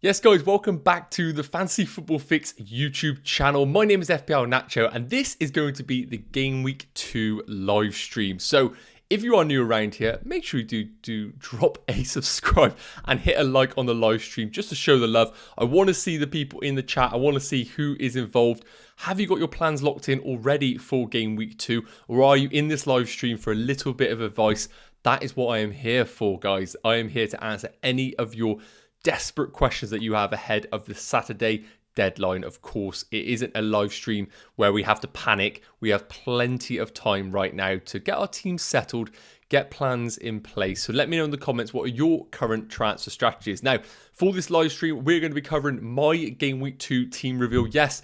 Yes guys, welcome back to the Fantasy Football Fix YouTube channel. My name is FPL Nacho and this is going to be the Game Week 2 live stream. So if you are new around here, make sure you do drop a subscribe and hit a like on the live stream just to show the love. I want to see the people in the chat. I want to see who is involved. Have you got your plans locked in already for Game Week 2? Or are you in this live stream for a little bit of advice? That is what I am here for, guys. I am here to answer any of your desperate questions that you have ahead of the Saturday deadline. Of course, it isn't a live stream where we have to panic. We have plenty of time right now to get our team settled, get plans in place. So let me know in the comments, what are your current transfer strategies? Now, for this live stream, we're going to be covering my Game Week 2 team reveal. Yes,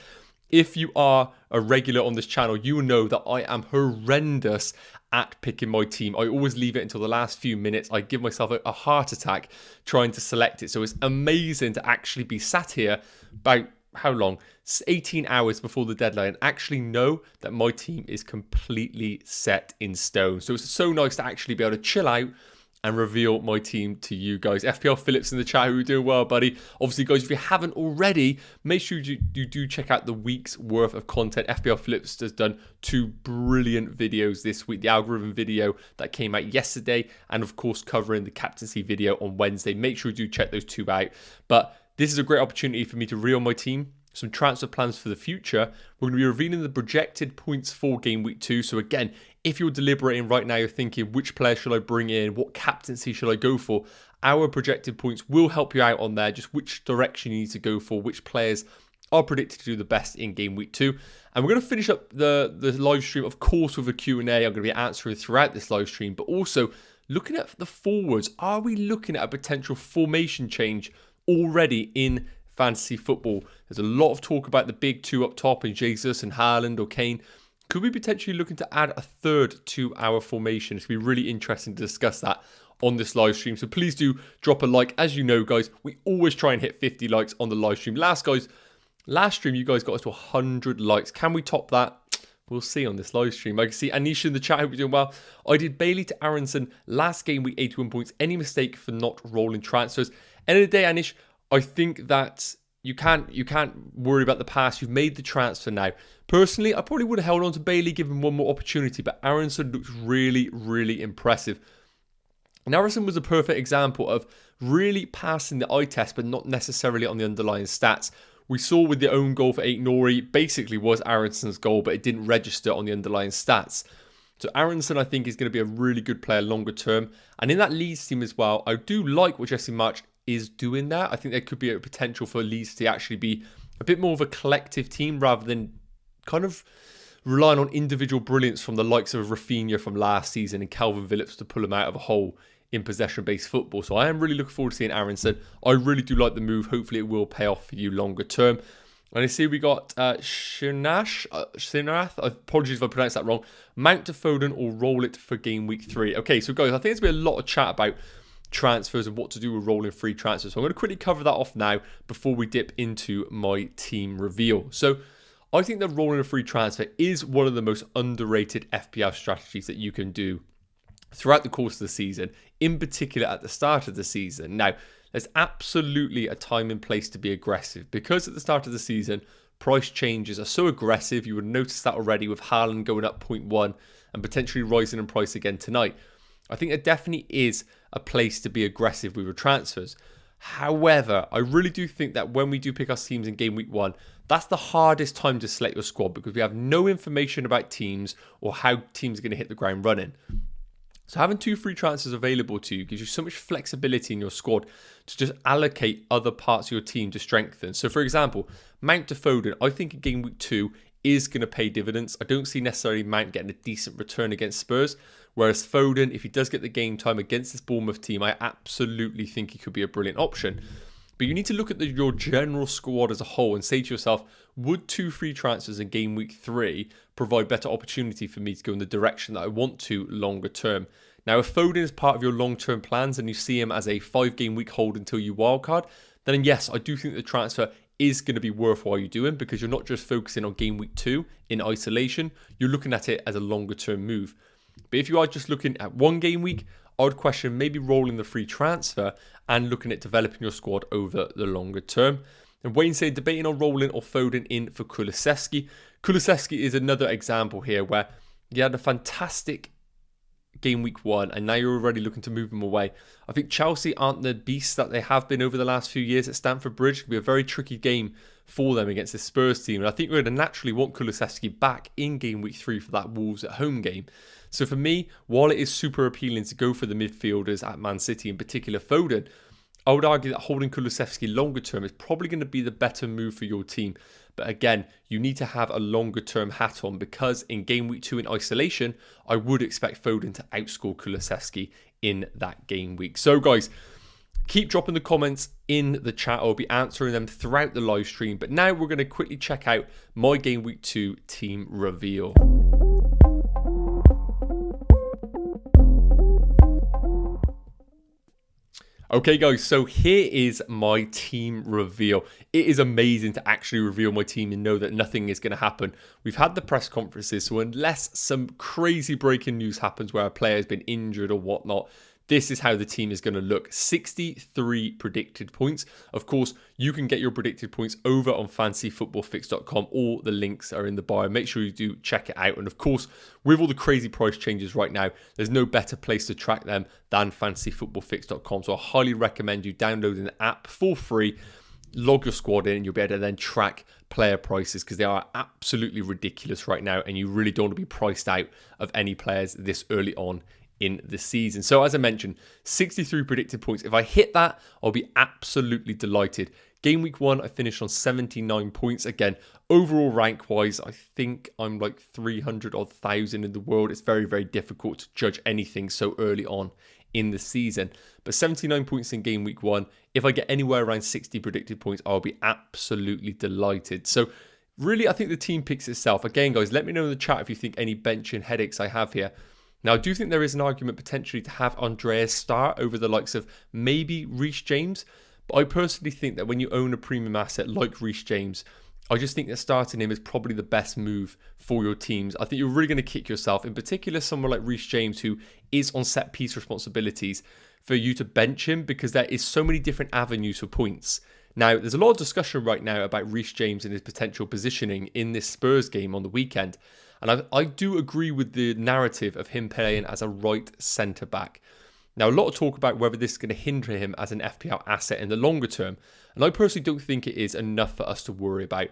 if you are a regular on this channel, you will know that I am horrendous at picking my team. I always leave it until the last few minutes. I give myself a heart attack trying to select it. So it's amazing to actually be sat here about, how long? 18 hours before the deadline and actually know that my team is completely set in stone. So it's so nice to actually be able to chill out and reveal my team to you guys. FPL Phillips in the chat, who are doing well, buddy. Obviously, guys, if you haven't already, make sure you do check out the week's worth of content. FPL Phillips has done 2 brilliant videos this week. The algorithm video that came out yesterday, and of course, covering the captaincy video on Wednesday. Make sure you do check those 2 out. But this is a great opportunity for me to reel my team, some transfer plans for the future. We're going to be revealing the projected points for Game Week 2. So again, if you're deliberating right now, you're thinking, which player should I bring in? What captaincy should I go for? Our projected points will help you out on there, just which direction you need to go for, which players are predicted to do the best in Game Week 2. And we're going to finish up the live stream, of course, with a Q&A. I'm going to be answering throughout this live stream, but also looking at the forwards. Are we looking at a potential formation change already in fantasy football? There's a lot of talk about the big 2 up top in Jesus and Haaland or Kane. Could we potentially looking to add a third to our formation? It's going to be really interesting to discuss that on this live stream. So please do drop a like. As you know, guys, we always try and hit 50 likes on the live stream. Last stream, you guys got us to 100 likes. Can we top that? We'll see on this live stream. I can see Anisha in the chat. Hope you're doing well. I did Bailey to Aronson last game week, 81 points. Any mistake for not rolling transfers? End of the day, Anish, I think that you can't worry about the past. You've made the transfer now. Personally, I probably would have held on to Bailey, given one more opportunity, but Aronson looks really, really impressive. And Aronson was a perfect example of really passing the eye test, but not necessarily on the underlying stats. We saw with the own goal for Nori, basically was Aronson's goal, but it didn't register on the underlying stats. So Aronson, I think, is going to be a really good player longer term. And in that Leeds team as well, I do like what Jesse March is doing there. I think there could be a potential for Leeds to actually be a bit more of a collective team rather than kind of relying on individual brilliance from the likes of Rafinha from last season and Calvin Phillips to pull them out of a hole in possession-based football. So I am really looking forward to seeing Aronson. I really do like the move. Hopefully it will pay off for you longer term. And I see we got Shinath. Apologies if I pronounced that wrong. Mount to Foden or roll it for Game Week 3. Okay, so guys, I think there's been a lot of chat about transfers and what to do with rolling free transfers. So I'm going to quickly cover that off now before we dip into my team reveal. So I think that rolling a free transfer is one of the most underrated FPL strategies that you can do throughout the course of the season, in particular at the start of the season. Now, there's absolutely a time and place to be aggressive because at the start of the season, price changes are so aggressive. You would notice that already with Haaland going up 0.1 and potentially rising in price again tonight. I think there definitely is a place to be aggressive with your transfers. However, I really do think that when we do pick our teams in Game Week 1, that's the hardest time to select your squad because we have no information about teams or how teams are going to hit the ground running. So having 2 free transfers available to you gives you so much flexibility in your squad to just allocate other parts of your team to strengthen. So for example, Mount to Foden, I think in Game Week 2 is going to pay dividends. I don't see necessarily Mount getting a decent return against Spurs. Whereas Foden, if he does get the game time against this Bournemouth team, I absolutely think he could be a brilliant option. But you need to look at your general squad as a whole and say to yourself, would 2 free transfers in Game Week 3 provide better opportunity for me to go in the direction that I want to longer term? Now, if Foden is part of your long-term plans and you see him as a 5-game week hold until you wildcard, then yes, I do think the transfer is going to be worthwhile you doing because you're not just focusing on Game Week 2 in isolation, you're looking at it as a longer-term move. But if you are just looking at 1 game week, I would question maybe rolling the free transfer and looking at developing your squad over the longer term. And Wayne saying debating on rolling or Foden in for Kulusevski. Kulusevski is another example here where you had a fantastic game week 1 and now you're already looking to move him away. I think Chelsea aren't the beasts that they have been over the last few years at Stamford Bridge. It'll be a very tricky game for them against the Spurs team, and I think we're going to naturally want Kulusevski back in game week 3 for that Wolves at home game. So for me, while it is super appealing to go for the midfielders at Man City, in particular Foden, I would argue that holding Kulusevski longer term is probably going to be the better move for your team. But again, you need to have a longer term hat on, because in game week 2 in isolation, I would expect Foden to outscore Kulusevski in that game week. So guys, keep dropping the comments in the chat. I'll be answering them throughout the live stream. But now we're going to quickly check out my game week 2 team reveal. Okay guys, so here is my team reveal. It is amazing to actually reveal my team and know that nothing is going to happen. We've had the press conferences, so unless some crazy breaking news happens where a player has been injured or whatnot, this is how the team is going to look. 63 predicted points. Of course, you can get your predicted points over on fantasyfootballfix.com. All the links are in the bio. Make sure you do check it out. And of course, with all the crazy price changes right now, there's no better place to track them than fantasyfootballfix.com. So I highly recommend you downloading the app for free, log your squad in, and you'll be able to then track player prices, because they are absolutely ridiculous right now. And you really don't want to be priced out of any players this early on in the season. So as I mentioned, 63 predicted points. If I hit that, I'll be absolutely delighted. Game week 1, I finished on 79 points. Again, overall rank wise, I think I'm like 300 odd thousand in the world. It's very, very difficult to judge anything so early on in the season. But 79 points in game week 1. If I get anywhere around 60 predicted points, I'll be absolutely delighted. So really, I think the team picks itself. Again, guys, let me know in the chat if you think any benching headaches I have here. Now, I do think there is an argument potentially to have Andreas start over the likes of maybe Reece James. But I personally think that when you own a premium asset like Reece James, I just think that starting him is probably the best move for your teams. I think you're really going to kick yourself, in particular someone like Reece James, who is on set piece responsibilities, for you to bench him, because there is so many different avenues for points. Now, there's a lot of discussion right now about Reece James and his potential positioning in this Spurs game on the weekend. And I do agree with the narrative of him playing as a right centre-back. Now, a lot of talk about whether this is going to hinder him as an FPL asset in the longer term. And I personally don't think it is enough for us to worry about.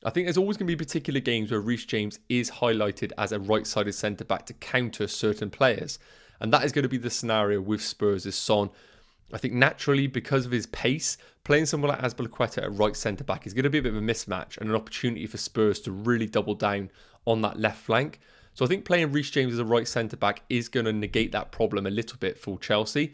I think there's always going to be particular games where Reece James is highlighted as a right-sided centre-back to counter certain players. And that is going to be the scenario with Spurs' Son. I think naturally, because of his pace, playing someone like Azpilicueta at right centre-back is going to be a bit of a mismatch and an opportunity for Spurs to really double down on that left flank. So I think playing Reece James as a right centre-back is going to negate that problem a little bit for Chelsea.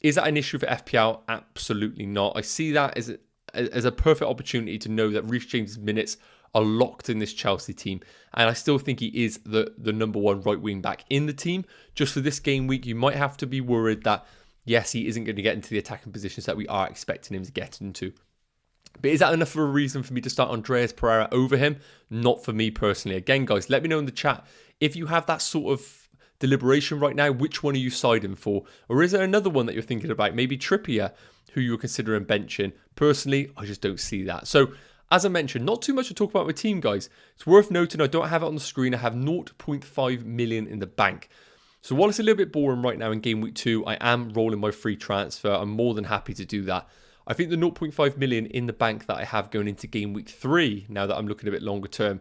Is that an issue for FPL? Absolutely not. I see that as a perfect opportunity to know that Reece James' minutes are locked in this Chelsea team. And I still think he is the number one right wing back in the team. Just for this game week, you might have to be worried that, yes, he isn't going to get into the attacking positions that we are expecting him to get into. But is that enough of a reason for me to start Andreas Pereira over him? Not for me personally. Again, guys, let me know in the chat if you have that sort of deliberation right now. Which one are you siding for? Or is there another one that you're thinking about? Maybe Trippier, who you're considering benching. Personally, I just don't see that. So, as I mentioned, not too much to talk about my team, guys. It's worth noting I don't have it on the screen. I have 0.5 million in the bank. So while it's a little bit boring right now in game week 2, I am rolling my free transfer. I'm more than happy to do that. I think the 0.5 million in the bank that I have going into game week 3, now that I'm looking a bit longer term,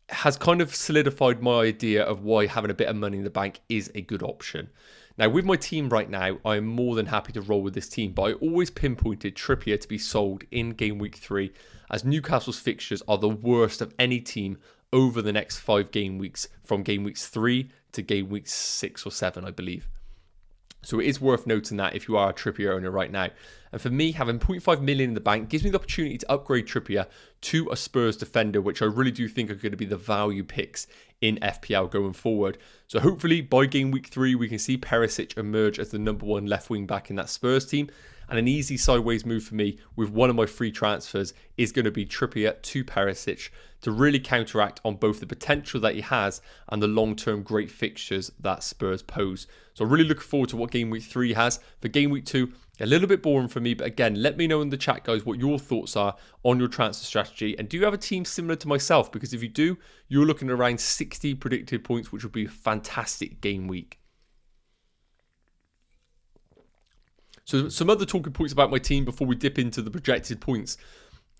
has kind of solidified my idea of why having a bit of money in the bank is a good option. Now, with my team right now, I am more than happy to roll with this team, but I always pinpointed Trippier to be sold in game week 3, as Newcastle's fixtures are the worst of any team over the next 5 game weeks, from game weeks 3 to game week 6 or 7, I believe. So it is worth noting that if you are a Trippier owner right now. And for me, having 0.5 million in the bank gives me the opportunity to upgrade Trippier to a Spurs defender, which I really do think are going to be the value picks in FPL going forward. So hopefully by game week 3, we can see Perisic emerge as the number 1 left wing back in that Spurs team. And an easy sideways move for me with one of my free transfers is going to be Trippier to Perisic to really counteract on both the potential that he has and the long-term great fixtures that Spurs pose. So I'm really looking forward to what Game Week 3 has. For Game Week 2, a little bit boring for me, but again, let me know in the chat, guys, what your thoughts are on your transfer strategy. And do you have a team similar to myself? Because if you do, you're looking at around 60 predicted points, which would be a fantastic game week. So some other talking points about my team before we dip into the projected points.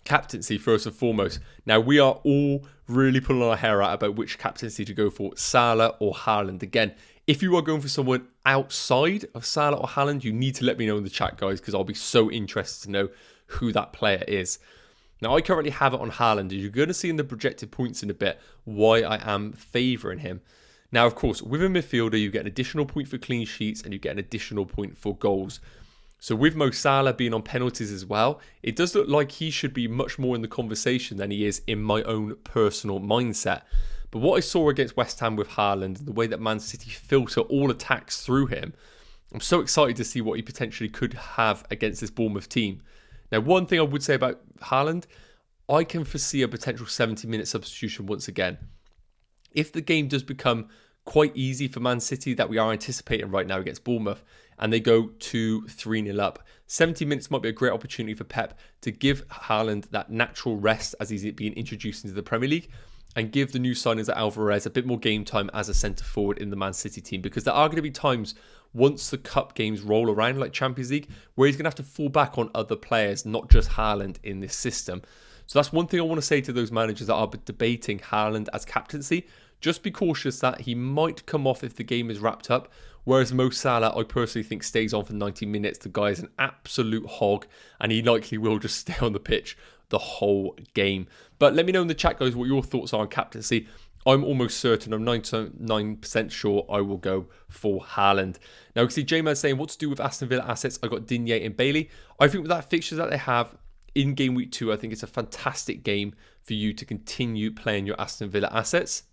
Captaincy, first and foremost. Now, we are all really pulling our hair out about which captaincy to go for, Salah or Haaland. Again, if you are going for someone outside of Salah or Haaland, you need to let me know in the chat, guys, because I'll be so interested to know who that player is. Now, I currently have it on Haaland, and you're going to see in the projected points in a bit why I am favouring him. Now, of course, with a midfielder, you get an additional point for clean sheets, and you get an additional point for goals. So with Mo Salah being on penalties as well, it does look like he should be much more in the conversation than he is in my own personal mindset. But what I saw against West Ham with Haaland, the way that Man City filter all attacks through him, I'm so excited to see what he potentially could have against this Bournemouth team. Now, one thing I would say about Haaland, I can foresee a potential 70-minute substitution once again. If the game does become quite easy for Man City that we are anticipating right now against Bournemouth, and they go 2-3-0 up, 70 minutes might be a great opportunity for Pep to give Haaland that natural rest as he's being introduced into the Premier League, and give the new signings at Alvarez a bit more game time as a centre forward in the Man City team, because there are going to be times once the cup games roll around, like Champions League, where he's going to have to fall back on other players, not just Haaland in this system. So that's one thing I want to say to those managers that are debating Haaland as captaincy. Just be cautious that he might come off if the game is wrapped up. Whereas Mo Salah, I personally think, stays on for 90 minutes. The guy is an absolute hog, and he likely will just stay on the pitch the whole game. But let me know in the chat, guys, what your thoughts are on captaincy. I'm almost certain, I'm 99% sure I will go for Haaland. Now, you can see J-Man saying, what to do with Aston Villa assets? I got Digne and Bailey. I think with that fixtures that they have in Game Week 2, I think it's a fantastic game for you to continue playing your Aston Villa assets.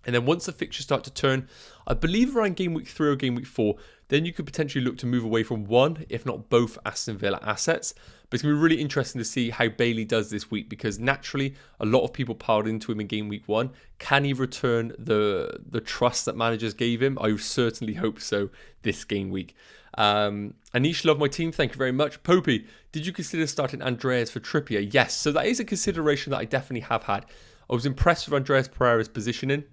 And then once the fixtures start to turn, I believe around Game Week 3 or Game Week 4, then you could potentially look to move away from one, if not both, Aston Villa assets. But it's going to be really interesting to see how Bailey does this week, because naturally, a lot of people piled into him in Game Week 1. Can he return the trust that managers gave him? I certainly hope so this game week. Anish, love my team. Thank you very much. Popey, did you consider starting Andreas for Trippier? Yes. So that is a consideration that I definitely have had. I was impressed with Andreas Pereira's positioning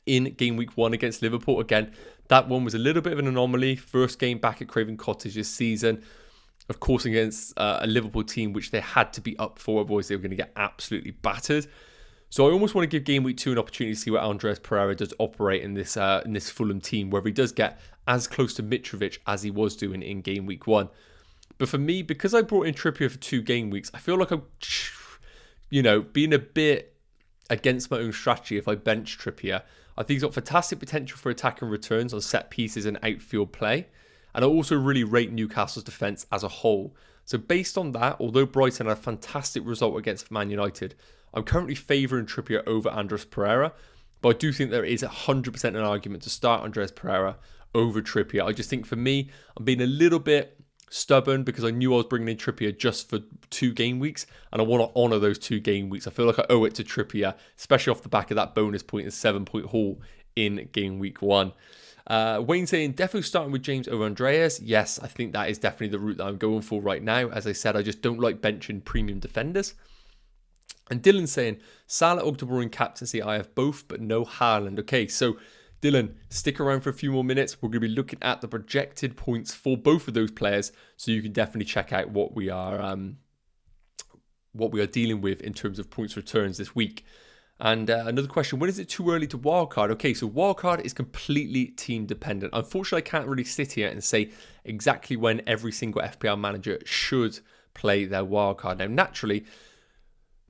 in Game Week 1 against Liverpool. Again, that one was a little bit of an anomaly. First game back at Craven Cottage this season. Of course, against a Liverpool team which they had to be up for, otherwise they were going to get absolutely battered. So I almost want to give Game Week 2 an opportunity to see what Andreas Pereira does operate in this Fulham team, whether he does get as close to Mitrovic as he was doing in Game Week 1. But for me, because I brought in Trippier for 2 game weeks, I feel like I'm, being a bit against my own strategy if I bench Trippier. I think he's got fantastic potential for attacking returns on set pieces and outfield play. And I also really rate Newcastle's defence as a whole. So based on that, although Brighton had a fantastic result against Man United, I'm currently favouring Trippier over Andreas Pereira. But I do think there is 100% an argument to start Andreas Pereira over Trippier. I just think for me, I'm being a little bit stubborn because I knew I was bringing in Trippier just for 2 game weeks, and I want to honour those 2 game weeks. I feel like I owe it to Trippier, especially off the back of that bonus point and 7-point haul in Game Week 1. Wayne saying, definitely starting with James over Andreas. Yes, I think that is definitely the route that I'm going for right now. As I said, I just don't like benching premium defenders. And Dylan saying, Salah or De Bruyne captaincy, I have both, but no Haaland. Okay, so Dylan, stick around for a few more minutes. We're going to be looking at the projected points for both of those players, so you can definitely check out what we are dealing with in terms of points returns this week. And another question, when is it too early to wildcard? Okay, so wildcard is completely team dependent. Unfortunately, I can't really sit here and say exactly when every single FPL manager should play their wildcard. Now, naturally,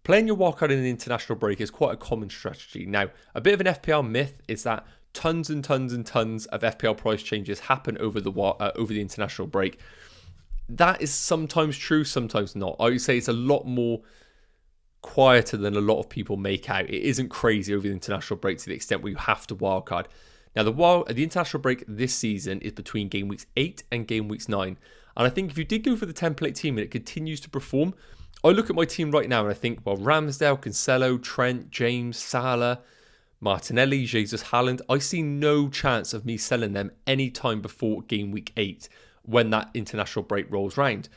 playing your wildcard in the international break is quite a common strategy. Now, a bit of an FPL myth is that tons and tons and tons of FPL price changes happen over the international break. That is sometimes true, sometimes not. I would say it's a lot more quieter than a lot of people make out. It isn't crazy over the international break to the extent where you have to wildcard. Now, the international break this season is between game weeks 8 and game weeks 9. And I think if you did go for the template team and it continues to perform, I look at my team right now and I think, well, Ramsdale, Cancelo, Trent, James, Salah, Martinelli, Jesus, Haaland, I see no chance of me selling them any time before game week 8 when that international break rolls round.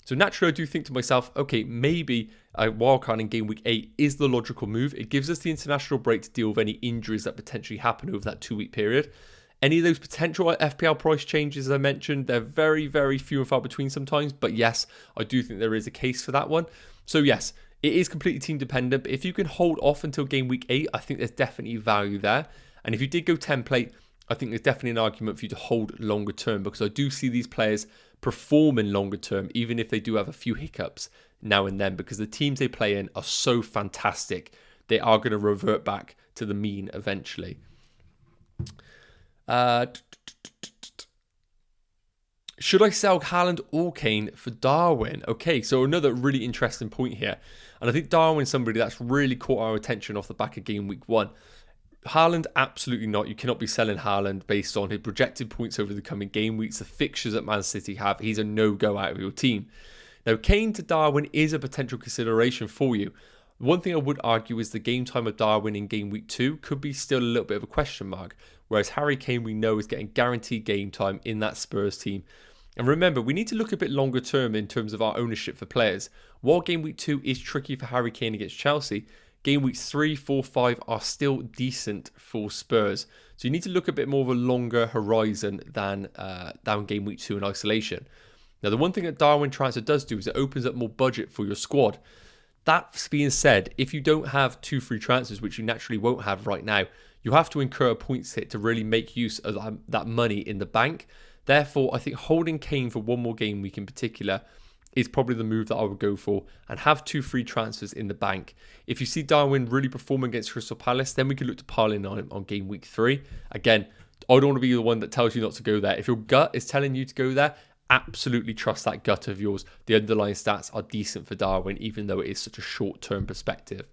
So naturally, I do think to myself, okay, maybe a wildcard in game week 8 is the logical move. It gives us the international break to deal with any injuries that potentially happen over that 2-week period. Any of those potential FPL price changes, as I mentioned, they're very, very few and far between sometimes. But yes, I do think there is a case for that one. So yes, it is completely team dependent. But if you can hold off until game week 8, I think there's definitely value there. And if you did go template, I think there's definitely an argument for you to hold longer term, because I do see these players perform in longer term, even if they do have a few hiccups now and then, because the teams they play in are so fantastic. They are going to revert back to the mean eventually. Should I sell Haaland or Kane for Darwin? Okay, so another really interesting point here. And I think Darwin's somebody that's really caught our attention off the back of game week 1. Haaland, absolutely not. You cannot be selling Haaland based on his projected points over the coming game weeks. The fixtures that Man City have, he's a no-go out of your team. Now, Kane to Darwin is a potential consideration for you. One thing I would argue is the game time of Darwin in game week 2 could be still a little bit of a question mark. Whereas Harry Kane, we know, is getting guaranteed game time in that Spurs team. And remember, we need to look a bit longer term in terms of our ownership for players. While game week 2 is tricky for Harry Kane against Chelsea, game weeks 3, 4, 5 are still decent for Spurs. So you need to look a bit more of a longer horizon than game week 2 in isolation. Now, the one thing that Darwin transfer does do is it opens up more budget for your squad. That being said, if you don't have 2 free transfers, which you naturally won't have right now, you have to incur a points hit to really make use of that money in the bank. Therefore, I think holding Kane for one more game week in particular is probably the move that I would go for, and have 2 free transfers in the bank. If you see Darwin really perform against Crystal Palace, then we can look to pile in on him on game week 3. Again, I don't want to be the one that tells you not to go there. If your gut is telling you to go there, absolutely trust that gut of yours. The underlying stats are decent for Darwin, even though it is such a short-term perspective.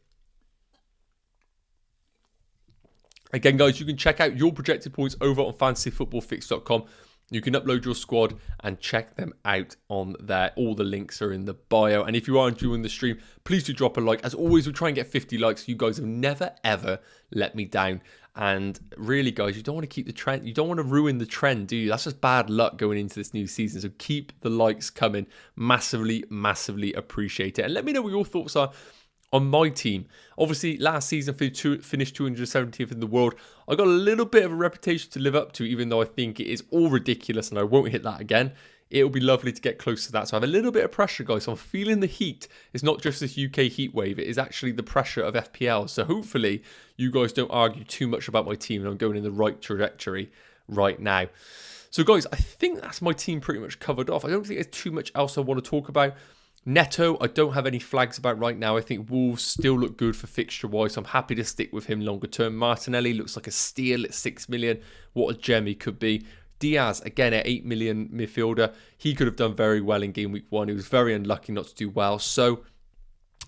Again, guys, you can check out your projected points over on fantasyfootballfix.com. You can upload your squad and check them out on there. All the links are in the bio. And if you are enjoying the stream, please do drop a like. As always, we try and get 50 likes. You guys have never, ever let me down. And really, guys, you don't want to keep the trend. You don't want to ruin the trend, do you? That's just bad luck going into this new season. So keep the likes coming. Massively, massively appreciate it. And let me know what your thoughts are on my team. Obviously, last season finished 270th in the world. I got a little bit of a reputation to live up to, even though I think it is all ridiculous and I won't hit that again. It'll be lovely to get close to that. So I have a little bit of pressure, guys. So I'm feeling the heat. It's not just this UK heat wave. It is actually the pressure of FPL. So hopefully you guys don't argue too much about my team and I'm going in the right trajectory right now. So guys, I think that's my team pretty much covered off. I don't think there's too much else I want to talk about. Neto, I don't have any flags about right now. I think Wolves still look good for fixture-wise, so I'm happy to stick with him longer term. Martinelli looks like a steal at 6 million. What a gem he could be. Diaz, again, at 8 million midfielder. He could have done very well in game week 1. He was very unlucky not to do well. So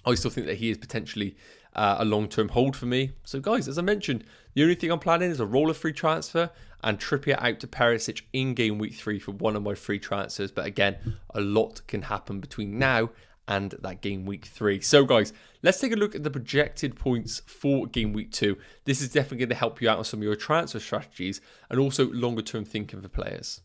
I still think that he is potentially a long-term hold for me. So guys, as I mentioned, the only thing I'm planning is a roller free transfer and Trippier out to Perisic in game week 3 for one of my free transfers. But again, a lot can happen between now and that game week 3. So guys, let's take a look at the projected points for game week 2. This is definitely going to help you out on some of your transfer strategies and also longer term thinking for players.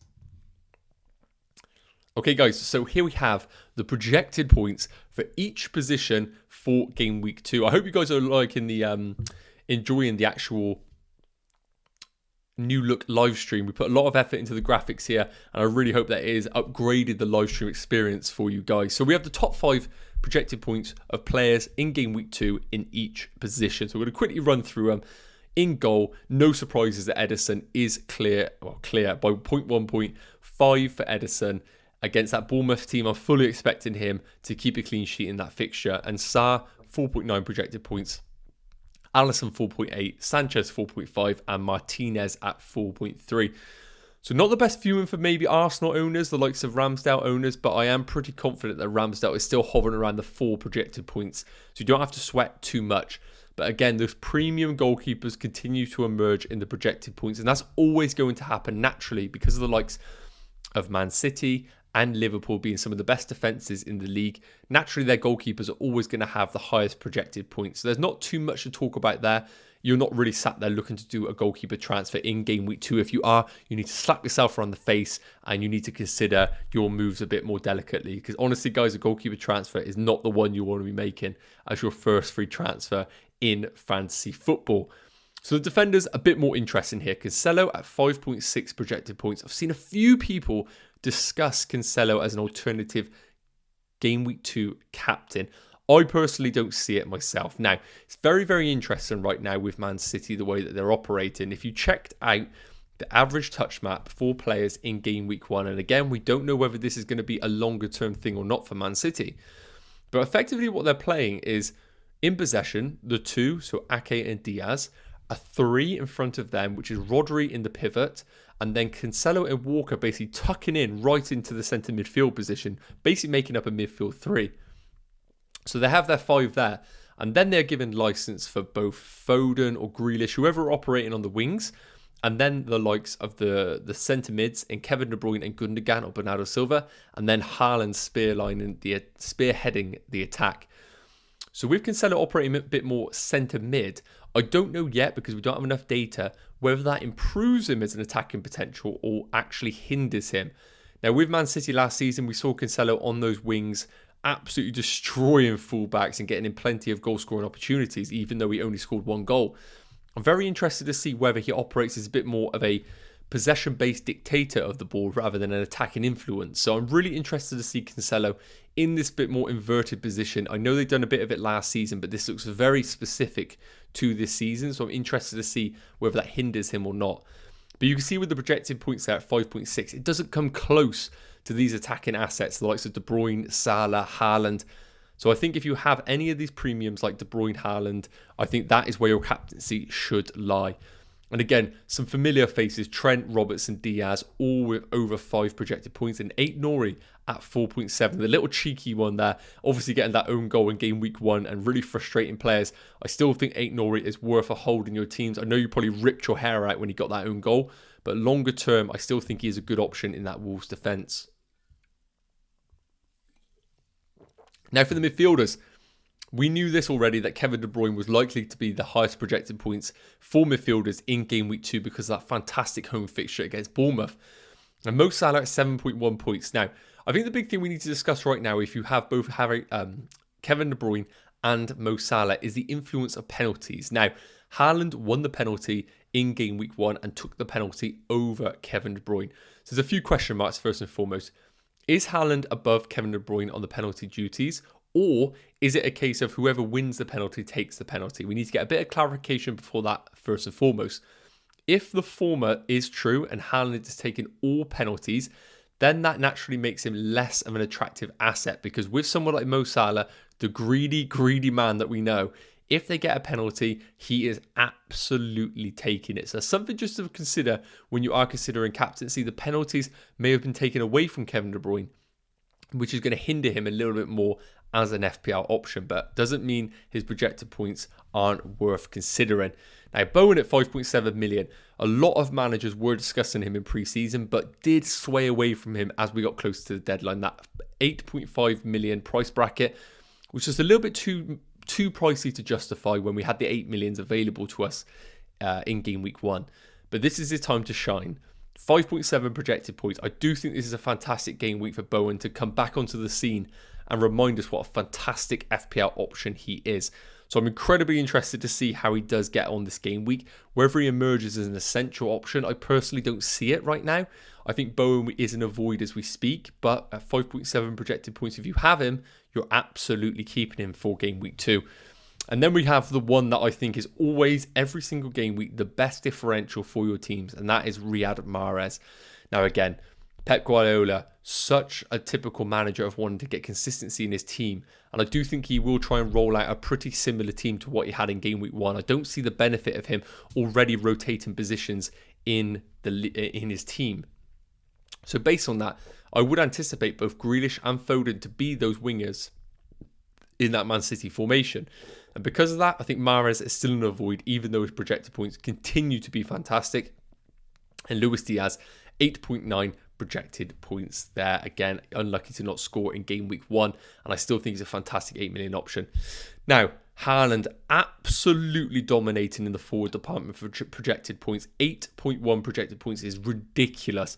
Okay guys, so here we have the projected points for each position for game week 2. I hope you guys are liking the enjoying the actual new look live stream. We put a lot of effort into the graphics here and I really hope that it has upgraded the live stream experience for you guys. So we have the top 5 projected points of players in game week 2 in each position. So we're going to quickly run through them. In goal, no surprises that Ederson is clear by 0.1.5 for Ederson. Against that Bournemouth team, I'm fully expecting him to keep a clean sheet in that fixture. And Sarr, 4.9 projected points. Alisson 4.8, Sanchez 4.5, and Martinez at 4.3. So not the best viewing for maybe Arsenal owners, the likes of Ramsdale owners, but I am pretty confident that Ramsdale is still hovering around the 4 projected points. So you don't have to sweat too much. But again, those premium goalkeepers continue to emerge in the projected points. And that's always going to happen naturally because of the likes of Man City and Liverpool being some of the best defences in the league, naturally their goalkeepers are always going to have the highest projected points. So there's not too much to talk about there. You're not really sat there looking to do a goalkeeper transfer in game week 2. If you are, you need to slap yourself around the face and you need to consider your moves a bit more delicately. Because honestly, guys, a goalkeeper transfer is not the one you want to be making as your first free transfer in fantasy football. So the defenders, a bit more interesting here. Cancelo at 5.6 projected points. I've seen a few people discuss Cancelo as an alternative game week 2 captain. I personally don't see it myself. Now, it's very, very interesting right now with Man City, the way that they're operating. If you checked out the average touch map for players in game week 1, and again, we don't know whether this is going to be a longer term thing or not for Man City, but effectively what they're playing is in possession, the 2, so Ake and Diaz, a 3 in front of them, which is Rodri in the pivot, and then Cancelo and Walker basically tucking in right into the centre midfield position, basically making up a midfield 3. So they have their 5 there, and then they're given license for both Foden or Grealish, whoever are operating on the wings, and then the likes of the centre mids in Kevin De Bruyne and Gundogan or Bernardo Silva, and then Haaland spearheading the attack. So with Cancelo operating a bit more centre mid, I don't know yet, because we don't have enough data, whether that improves him as an attacking potential or actually hinders him. Now with Man City last season, we saw Cancelo on those wings absolutely destroying fullbacks and getting in plenty of goal scoring opportunities, even though he only scored 1 goal. I'm very interested to see whether he operates as a bit more of a possession-based dictator of the ball rather than an attacking influence. So I'm really interested to see Cancelo in this bit more inverted position. I know they've done a bit of it last season, but this looks very specific to this season. So I'm interested to see whether that hinders him or not. But you can see with the projected points there at 5.6, it doesn't come close to these attacking assets, the likes of De Bruyne, Salah, Haaland. So I think if you have any of these premiums like De Bruyne, Haaland, I think that is where your captaincy should lie. And again, some familiar faces, Trent, Robertson, Diaz, all with over 5 projected points, and 8 Nori at 4.7. The little cheeky one there, obviously getting that own goal in game week 1 and really frustrating players. I still think 8 Nori is worth a hold in your teams. I know you probably ripped your hair out when he got that own goal, but longer term, I still think he is a good option in that Wolves defence. Now for the midfielders, we knew this already, that Kevin De Bruyne was likely to be the highest projected points for midfielders in game week 2 because of that fantastic home fixture against Bournemouth. And Mo Salah at 7.1 points. Now, I think the big thing we need to discuss right now, if you have both Kevin De Bruyne and Mo Salah, is the influence of penalties. Now, Haaland won the penalty in game week 1 and took the penalty over Kevin De Bruyne. So there's a few question marks first and foremost. Is Haaland above Kevin De Bruyne on the penalty duties? Or is it a case of whoever wins the penalty takes the penalty? We need to get a bit of clarification before that first and foremost. If the former is true and Haaland is taking all penalties, then that naturally makes him less of an attractive asset, because with someone like Mo Salah, the greedy man that we know, if they get a penalty, he is absolutely taking it. So something just to consider when you are considering captaincy. The penalties may have been taken away from Kevin De Bruyne, which is going to hinder him a little bit more as an FPL option, but doesn't mean his projected points aren't worth considering. Now, Bowen at 5.7 million. A lot of managers were discussing him in pre-season, but did sway away from him as we got close to the deadline. That 8.5 million price bracket, which is a little bit too pricey to justify when we had the 8 millions available to us in game week 1. But this is his time to shine. 5.7 projected points. I do think this is a fantastic game week for Bowen to come back onto the scene and remind us what a fantastic FPL option he is. So I'm incredibly interested to see how he does get on this game week. Whether he emerges as an essential option, I personally don't see it right now. I think Bowen is an avoid as we speak, but at 5.7 projected points, if you have him, you're absolutely keeping him for game week 2. And then we have the one that I think is always, every single game week, the best differential for your teams, and that is Riyad Mahrez. Now again, Pep Guardiola, such a typical manager of wanting to get consistency in his team, and I do think he will try and roll out a pretty similar team to what he had in game week 1. I don't see the benefit of him already rotating positions in his team. So based on that, I would anticipate both Grealish and Foden to be those wingers in that Man City formation. And because of that, I think Mahrez is still an avoid, even though his projected points continue to be fantastic. And Luis Diaz, 8.9 projected points there. Again, unlucky to not score in game week 1, and I still think he's a fantastic 8 million option. Now, Haaland absolutely dominating in the forward department for projected points. 8.1 projected points is ridiculous.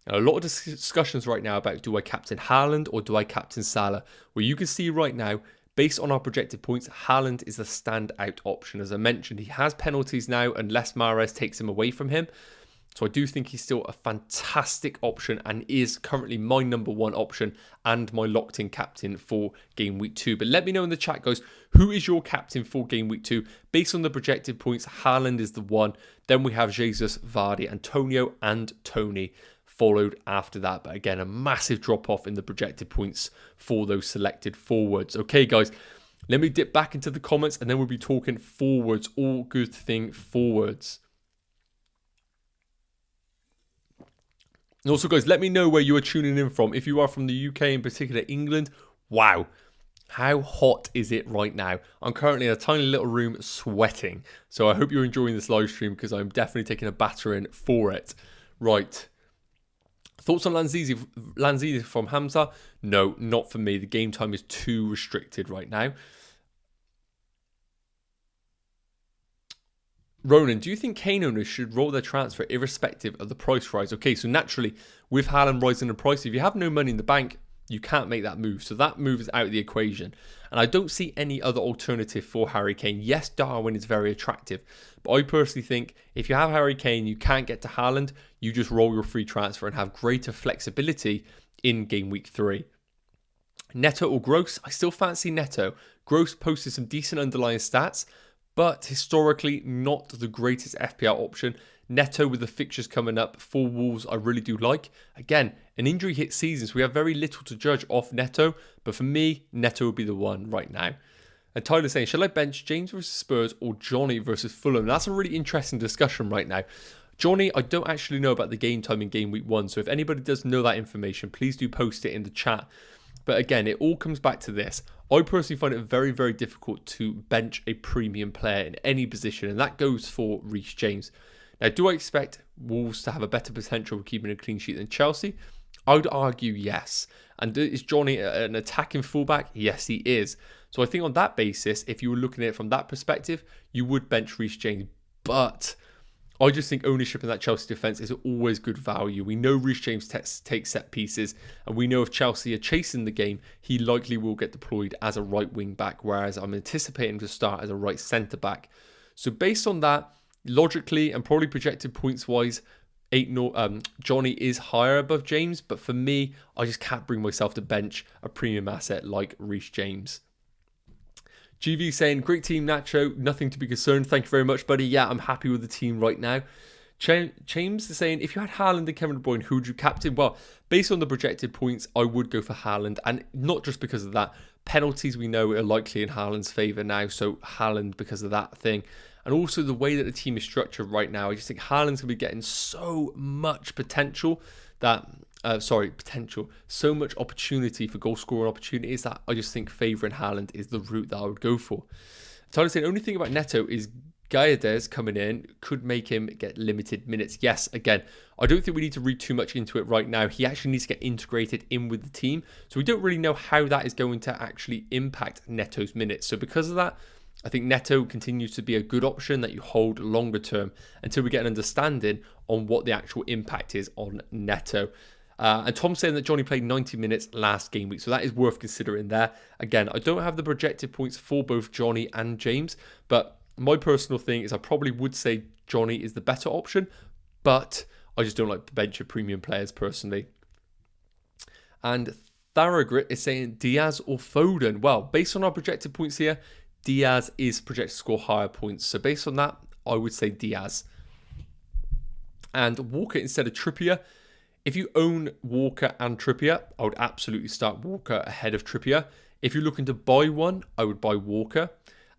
Now, a lot of discussions right now about, do I captain Haaland or do I captain Salah? Well, you can see right now, based on our projected points, Haaland is the standout option. As I mentioned, he has penalties now unless Mahrez takes him away from him. So I do think he's still a fantastic option and is currently my number 1 option and my locked-in captain for game week 2. But let me know in the chat, guys, who is your captain for game week 2? Based on the projected points, Haaland is the one. Then we have Jesus, Vardy, Antonio, and Tony followed after that. But again, a massive drop-off in the projected points for those selected forwards. Okay, guys, let me dip back into the comments and then we'll be talking forwards. All good thing forwards. And also, guys, let me know where you are tuning in from. If you are from the UK, in particular England, wow, how hot is it right now? I'm currently in a tiny little room sweating. So I hope you're enjoying this live stream because I'm definitely taking a battering for it. Right. Thoughts on Lanzini from Hamza? No, not for me. The game time is too restricted right now. Ronan, do you think Kane owners should roll their transfer irrespective of the price rise? Okay, so naturally, with Haaland rising in price, if you have no money in the bank, you can't make that move. So that move is out of the equation. And I don't see any other alternative for Harry Kane. Yes, Darwin is very attractive. But I personally think if you have Harry Kane, you can't get to Haaland, you just roll your free transfer and have greater flexibility in game week 3. Neto or Gross? I still fancy Neto. Gross posted some decent underlying stats, but historically not the greatest FPL option. Neto with the fixtures coming up for Wolves, I really do like. Again, an injury hit season, so we have very little to judge off Neto. But for me, Neto would be the one right now. And Tyler's saying, shall I bench James versus Spurs or Johnny versus Fulham? That's a really interesting discussion right now. Johnny, I don't actually know about the game time in game week 1. So if anybody does know that information, please do post it in the chat. But again, it all comes back to this. I personally find it very, very difficult to bench a premium player in any position. And that goes for Reece James. Now, do I expect Wolves to have a better potential of keeping a clean sheet than Chelsea? I would argue yes. And is Johnny an attacking fullback? Yes, he is. So I think on that basis, if you were looking at it from that perspective, you would bench Reece James. But I just think ownership in that Chelsea defence is always good value. We know Reece James takes set pieces, and we know if Chelsea are chasing the game, he likely will get deployed as a right wing back, whereas I'm anticipating to start as a right centre back. So based on that, logically and probably projected points wise, Johnny is higher above James, but for me, I just can't bring myself to bench a premium asset like Reece James. GV saying, great team, Nacho. Nothing to be concerned. Thank you very much, buddy. Yeah, I'm happy with the team right now. James is saying, if you had Haaland and Kevin De Bruyne, who would you captain? Well, based on the projected points, I would go for Haaland. And not just because of that. Penalties we know are likely in Haaland's favour now. So Haaland because of that thing. And also the way that the team is structured right now. I just think Haaland's going to be getting so much potential that... so much opportunity for goal scoring opportunities that I just think favouring Haaland is the route that I would go for. Tyler saying, the only thing about Neto is Guedes coming in could make him get limited minutes. Yes, again, I don't think we need to read too much into it right now. He actually needs to get integrated in with the team. So we don't really know how that is going to actually impact Neto's minutes. So because of that, I think Neto continues to be a good option that you hold longer term until we get an understanding on what the actual impact is on Neto. And Tom's saying that Johnny played 90 minutes last game week. So that is worth considering there. Again, I don't have the projected points for both Johnny and James. But my personal thing is I probably would say Johnny is the better option. But I just don't like to bench of premium players personally. And Tharagrit is saying Diaz or Foden. Well, based on our projected points here, Diaz is projected to score higher points. So based on that, I would say Diaz. And Walker instead of Trippier. If you own Walker and Trippier, I would absolutely start Walker ahead of Trippier. If you're looking to buy one, I would buy Walker.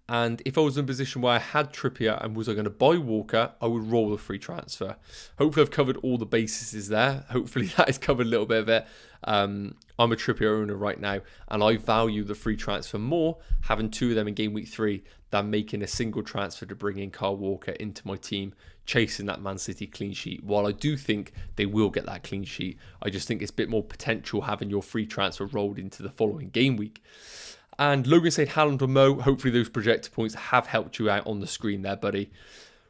And if I was in a position where I had Trippier and was I going to buy Walker, I would roll the free transfer. Hopefully I've covered all the bases there. Hopefully that has covered a little bit of it. I'm a Trippier owner right now, and I value the free transfer more, having 2 of them in game week 3, than making a single transfer to bring in Kyle Walker into my team, chasing that Man City clean sheet. While I do think they will get that clean sheet, I just think it's a bit more potential having your free transfer rolled into the following game week. And Logan said Haaland or Mo. Hopefully those projected points have helped you out on the screen there, buddy.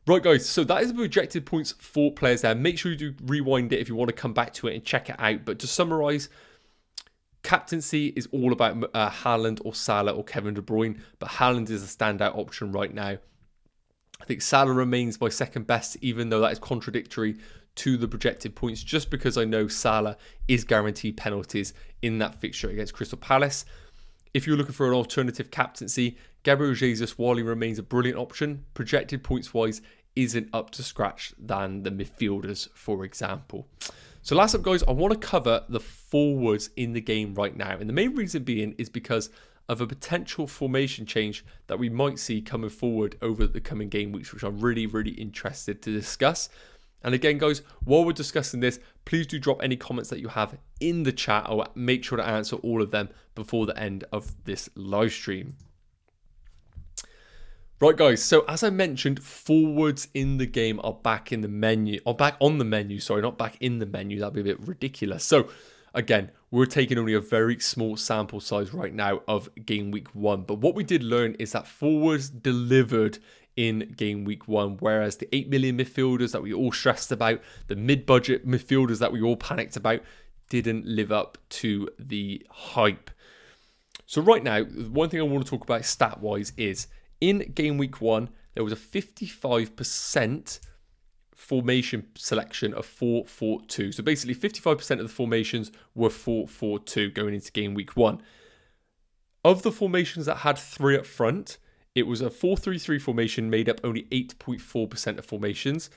Right, guys, so that is the projected points for players there. Make sure you do rewind it if you want to come back to it and check it out. But to summarise, captaincy is all about Haaland or Salah or Kevin De Bruyne, but Haaland is a standout option right now. I think Salah remains my second best, even though that is contradictory to the projected points, just because I know Salah is guaranteed penalties in that fixture against Crystal Palace. If you're looking for an alternative captaincy, Gabriel Jesus, while he remains a brilliant option, projected points-wise isn't up to scratch than the midfielders, for example. So last up, guys, I want to cover the forwards in the game right now. And the main reason being is because of a potential formation change that we might see coming forward over the coming game weeks, which I'm really, really interested to discuss. And again, guys, while we're discussing this, please do drop any comments that you have in the chat. I'll make sure to answer all of them before the end of this live stream. Right, guys, so as I mentioned, forwards in the game are back in the menu, or back on the menu, sorry, not back in the menu. That'd be a bit ridiculous. So again, we're taking only a very small sample size right now of game week 1. But what we did learn is that forwards delivered in game week 1, whereas the 8 million midfielders that we all stressed about, the mid-budget midfielders that we all panicked about, didn't live up to the hype. So right now, one thing I want to talk about stat-wise is in game week 1, there was a 55% formation selection of 4-4-2. So basically 55% of the formations were 4-4-2 going into game week 1. Of the formations that had 3 up front, it was a 4-3-3 formation made up only 8.4% of formations,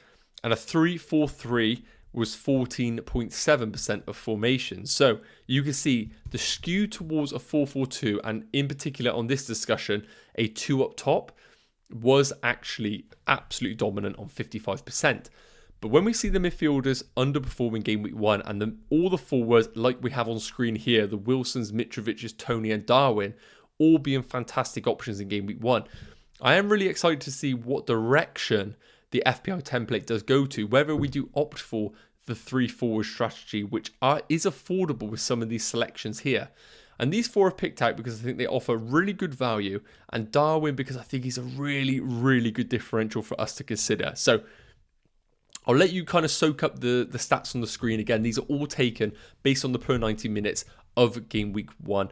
and a 3-4-3 was 14.7% of formations. So you can see the skew towards a 4-4-2, and in particular on this discussion, a 2 up top was actually absolutely dominant on 55%. But when we see the midfielders underperforming game week 1, and all the forwards like we have on screen here, the Wilsons, Mitrovic's, Tony and Darwin, all being fantastic options in game week 1, I am really excited to see what direction the FPL template does go to, whether we do opt for the 3 forward strategy, which is affordable with some of these selections here. And these 4 are picked out because I think they offer really good value, and Darwin because I think he's a really, really good differential for us to consider. So I'll let you kind of soak up the stats on the screen. Again, these are all taken based on the per 90 minutes of game week 1.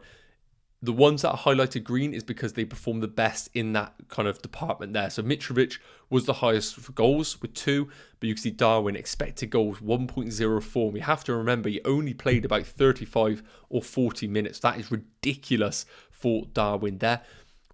The ones that are highlighted green is because they perform the best in that kind of department there. So Mitrovic was the highest for goals with 2, but you can see Darwin expected goals 1.04. We have to remember he only played about 35 or 40 minutes. That is ridiculous for Darwin there.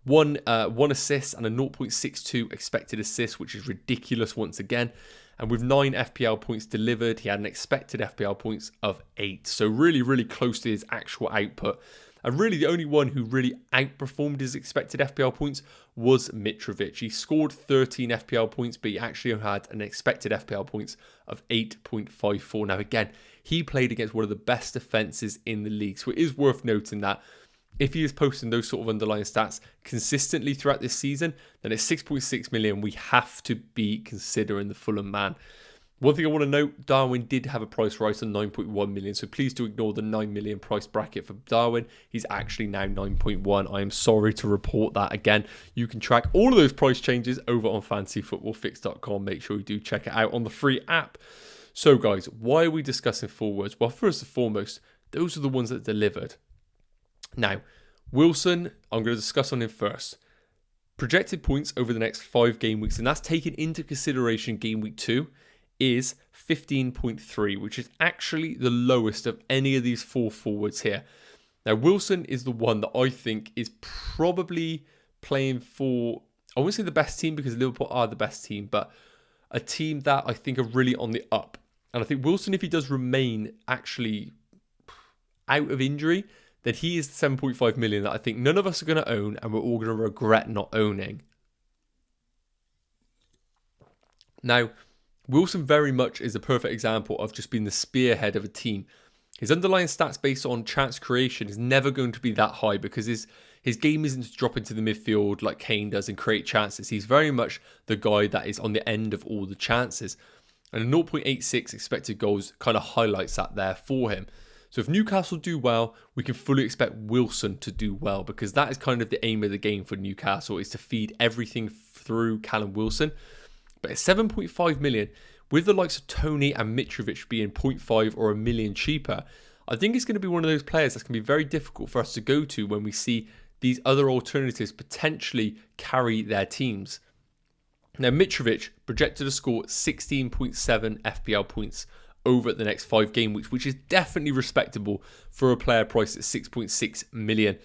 One assist and a 0.62 expected assist, which is ridiculous once again. And with 9 FPL points delivered, he had an expected FPL points of 8. So really, really close to his actual output. And really the only one who really outperformed his expected FPL points was Mitrovic. He scored 13 FPL points, but he actually had an expected FPL points of 8.54. Now again, he played against one of the best defences in the league. So it is worth noting that if he is posting those sort of underlying stats consistently throughout this season, then at 6.6 million, we have to be considering the Fulham man. One thing I want to note, Darwin did have a price rise to 9.1 million, so please do ignore the 9 million price bracket for Darwin. He's actually now 9.1. I am sorry to report that again. You can track all of those price changes over on fantasyfootballfix.com. Make sure you do check it out on the free app. So guys, why are we discussing forwards? Well, first and foremost, those are the ones that delivered. Now, Wilson, I'm going to discuss on him first. Projected points over the next 5 game weeks, and that's taken into consideration game week 2, is 15.3, which is actually the lowest of any of these 4 forwards here. Now, Wilson is the one that I think is probably playing for, I wouldn't say the best team because Liverpool are the best team, but a team that I think are really on the up. And I think Wilson, if he does remain actually out of injury, then he is the 7.5 million that I think none of us are going to own, and we're all going to regret not owning. Now, Wilson very much is a perfect example of just being the spearhead of a team. His underlying stats based on chance creation is never going to be that high because his game isn't to drop into the midfield like Kane does and create chances. He's very much the guy that is on the end of all the chances. And a 0.86 expected goals kind of highlights that there for him. So if Newcastle do well, we can fully expect Wilson to do well because that is kind of the aim of the game for Newcastle, is to feed everything through Callum Wilson. But at 7.5 million, with the likes of Tony and Mitrovic being 0.5 or a million cheaper, I think it's going to be one of those players that's going to be very difficult for us to go to when we see these other alternatives potentially carry their teams. Now, Mitrovic projected to score 16.7 FPL points over the next 5 game weeks, which is definitely respectable for a player priced at 6.6 million.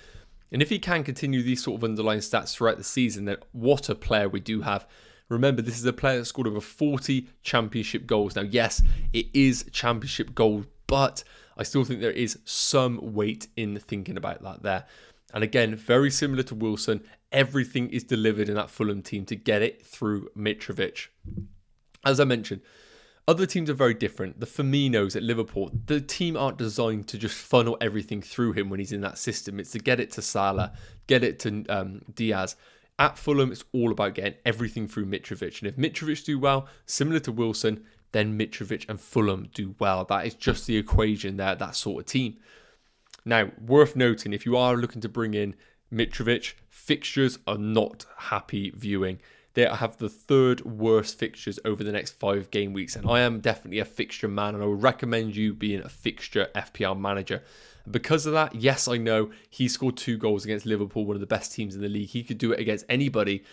And if he can continue these sort of underlying stats throughout the season, then what a player we do have. Remember, this is a player that scored over 40 championship goals. Now, yes, it is championship gold, but I still think there is some weight in thinking about that there. And again, very similar to Wilson, everything is delivered in that Fulham team to get it through Mitrovic. As I mentioned, other teams are very different. The Firminos at Liverpool, the team aren't designed to just funnel everything through him when he's in that system. It's to get it to Salah, get it to Diaz. At Fulham, it's all about getting everything through Mitrovic. And if Mitrovic do well, similar to Wilson, then Mitrovic and Fulham do well. That is just the equation there, that sort of team. Now, worth noting, if you are looking to bring in Mitrovic, fixtures are not happy viewing. They have the 3rd worst fixtures over the next 5 game weeks. And I am definitely a fixture man, and I would recommend you being a fixture FPL manager. And because of that, yes, I know he scored 2 goals against Liverpool, one of the best teams in the league. He could do it against anybody.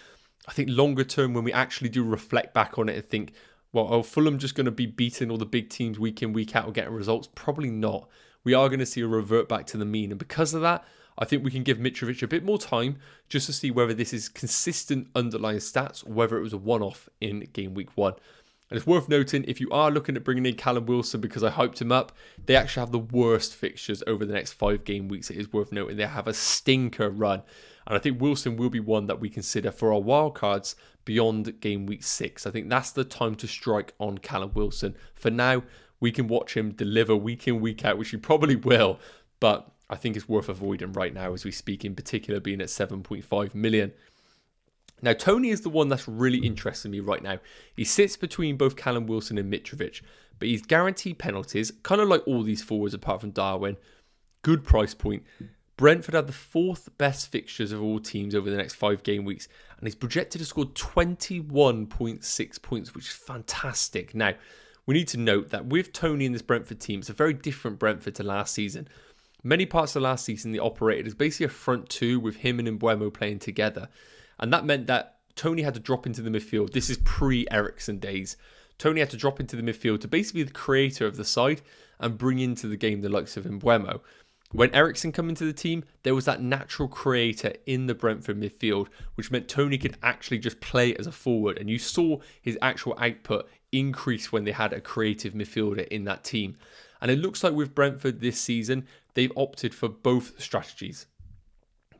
I think longer term, when we actually do reflect back on it and think, well, are Fulham just going to be beating all the big teams week in, week out or getting results? Probably not. We are going to see a revert back to the mean. And because of that, I think we can give Mitrovic a bit more time just to see whether this is consistent underlying stats or whether it was a one-off in game week 1. And it's worth noting, if you are looking at bringing in Callum Wilson, because I hyped him up, they actually have the worst fixtures over the next 5 game weeks. It is worth noting they have a stinker run. And I think Wilson will be one that we consider for our wildcards beyond game week 6. I think that's the time to strike on Callum Wilson. For now, we can watch him deliver week in, week out, which he probably will. But I think it's worth avoiding right now as we speak, in particular being at 7.5 million. Now, Tony is the one that's really interesting me right now. He sits between both Callum Wilson and Mitrovic, but he's guaranteed penalties, kind of like all these forwards apart from Darwin. Good price point. Brentford have the 4th best fixtures of all teams over the next 5 game weeks, and he's projected to score 21.6 points, which is fantastic. Now, we need to note that with Tony in this Brentford team, it's a very different Brentford to last season. Many parts of last season, they operated as basically a front 2 with him and Mbeumo playing together. And that meant that Tony had to drop into the midfield. This is pre-Eriksen days. Tony had to drop into the midfield to basically be the creator of the side and bring into the game the likes of Mbeumo. When Eriksen came into the team, there was that natural creator in the Brentford midfield, which meant Tony could actually just play as a forward. And you saw his actual output increase when they had a creative midfielder in that team. And it looks like with Brentford this season, they've opted for both strategies.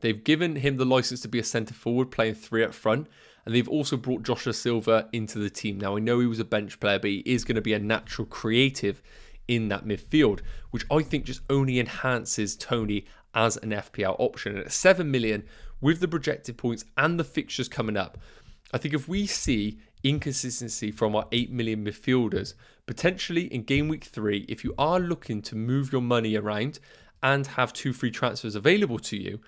They've given him the license to be a centre forward, playing 3 up front. And they've also brought Joshua Silva into the team. Now, I know he was a bench player, but he is going to be a natural creative in that midfield, which I think just only enhances Tony as an FPL option. And at 7 million, with the projected points and the fixtures coming up, I think if we see inconsistency from our 8 million midfielders, potentially in game week 3, if you are looking to move your money around and have 2 free transfers available to you,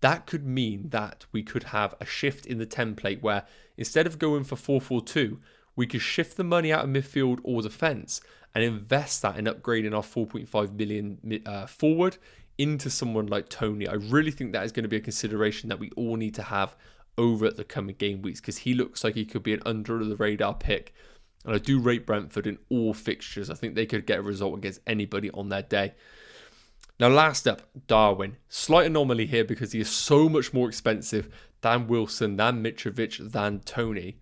that could mean that we could have a shift in the template where instead of going for 4-4-2, we could shift the money out of midfield or defence and invest that in upgrading our 4.5 million forward into someone like Tony. I really think that is going to be a consideration that we all need to have over the coming game weeks, because he looks like he could be an under-the-radar pick. And I do rate Brentford in all fixtures. I think they could get a result against anybody on their day. Now, last up, Darwin. Slight anomaly here because he is so much more expensive than Wilson, than Mitrovic, than Tony.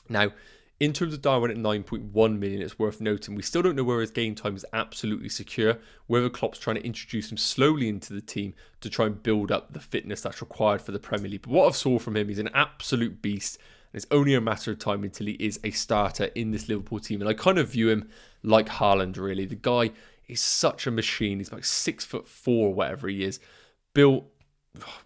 Now, in terms of Darwin at 9.1 million, it's worth noting we still don't know whether his game time is absolutely secure, whether Klopp's trying to introduce him slowly into the team to try and build up the fitness that's required for the Premier League. But what I've saw from him, he's an absolute beast. And it's only a matter of time until he is a starter in this Liverpool team. And I kind of view him like Haaland, really. The guy He's such a machine. He's like 6'4" or whatever he is. Built,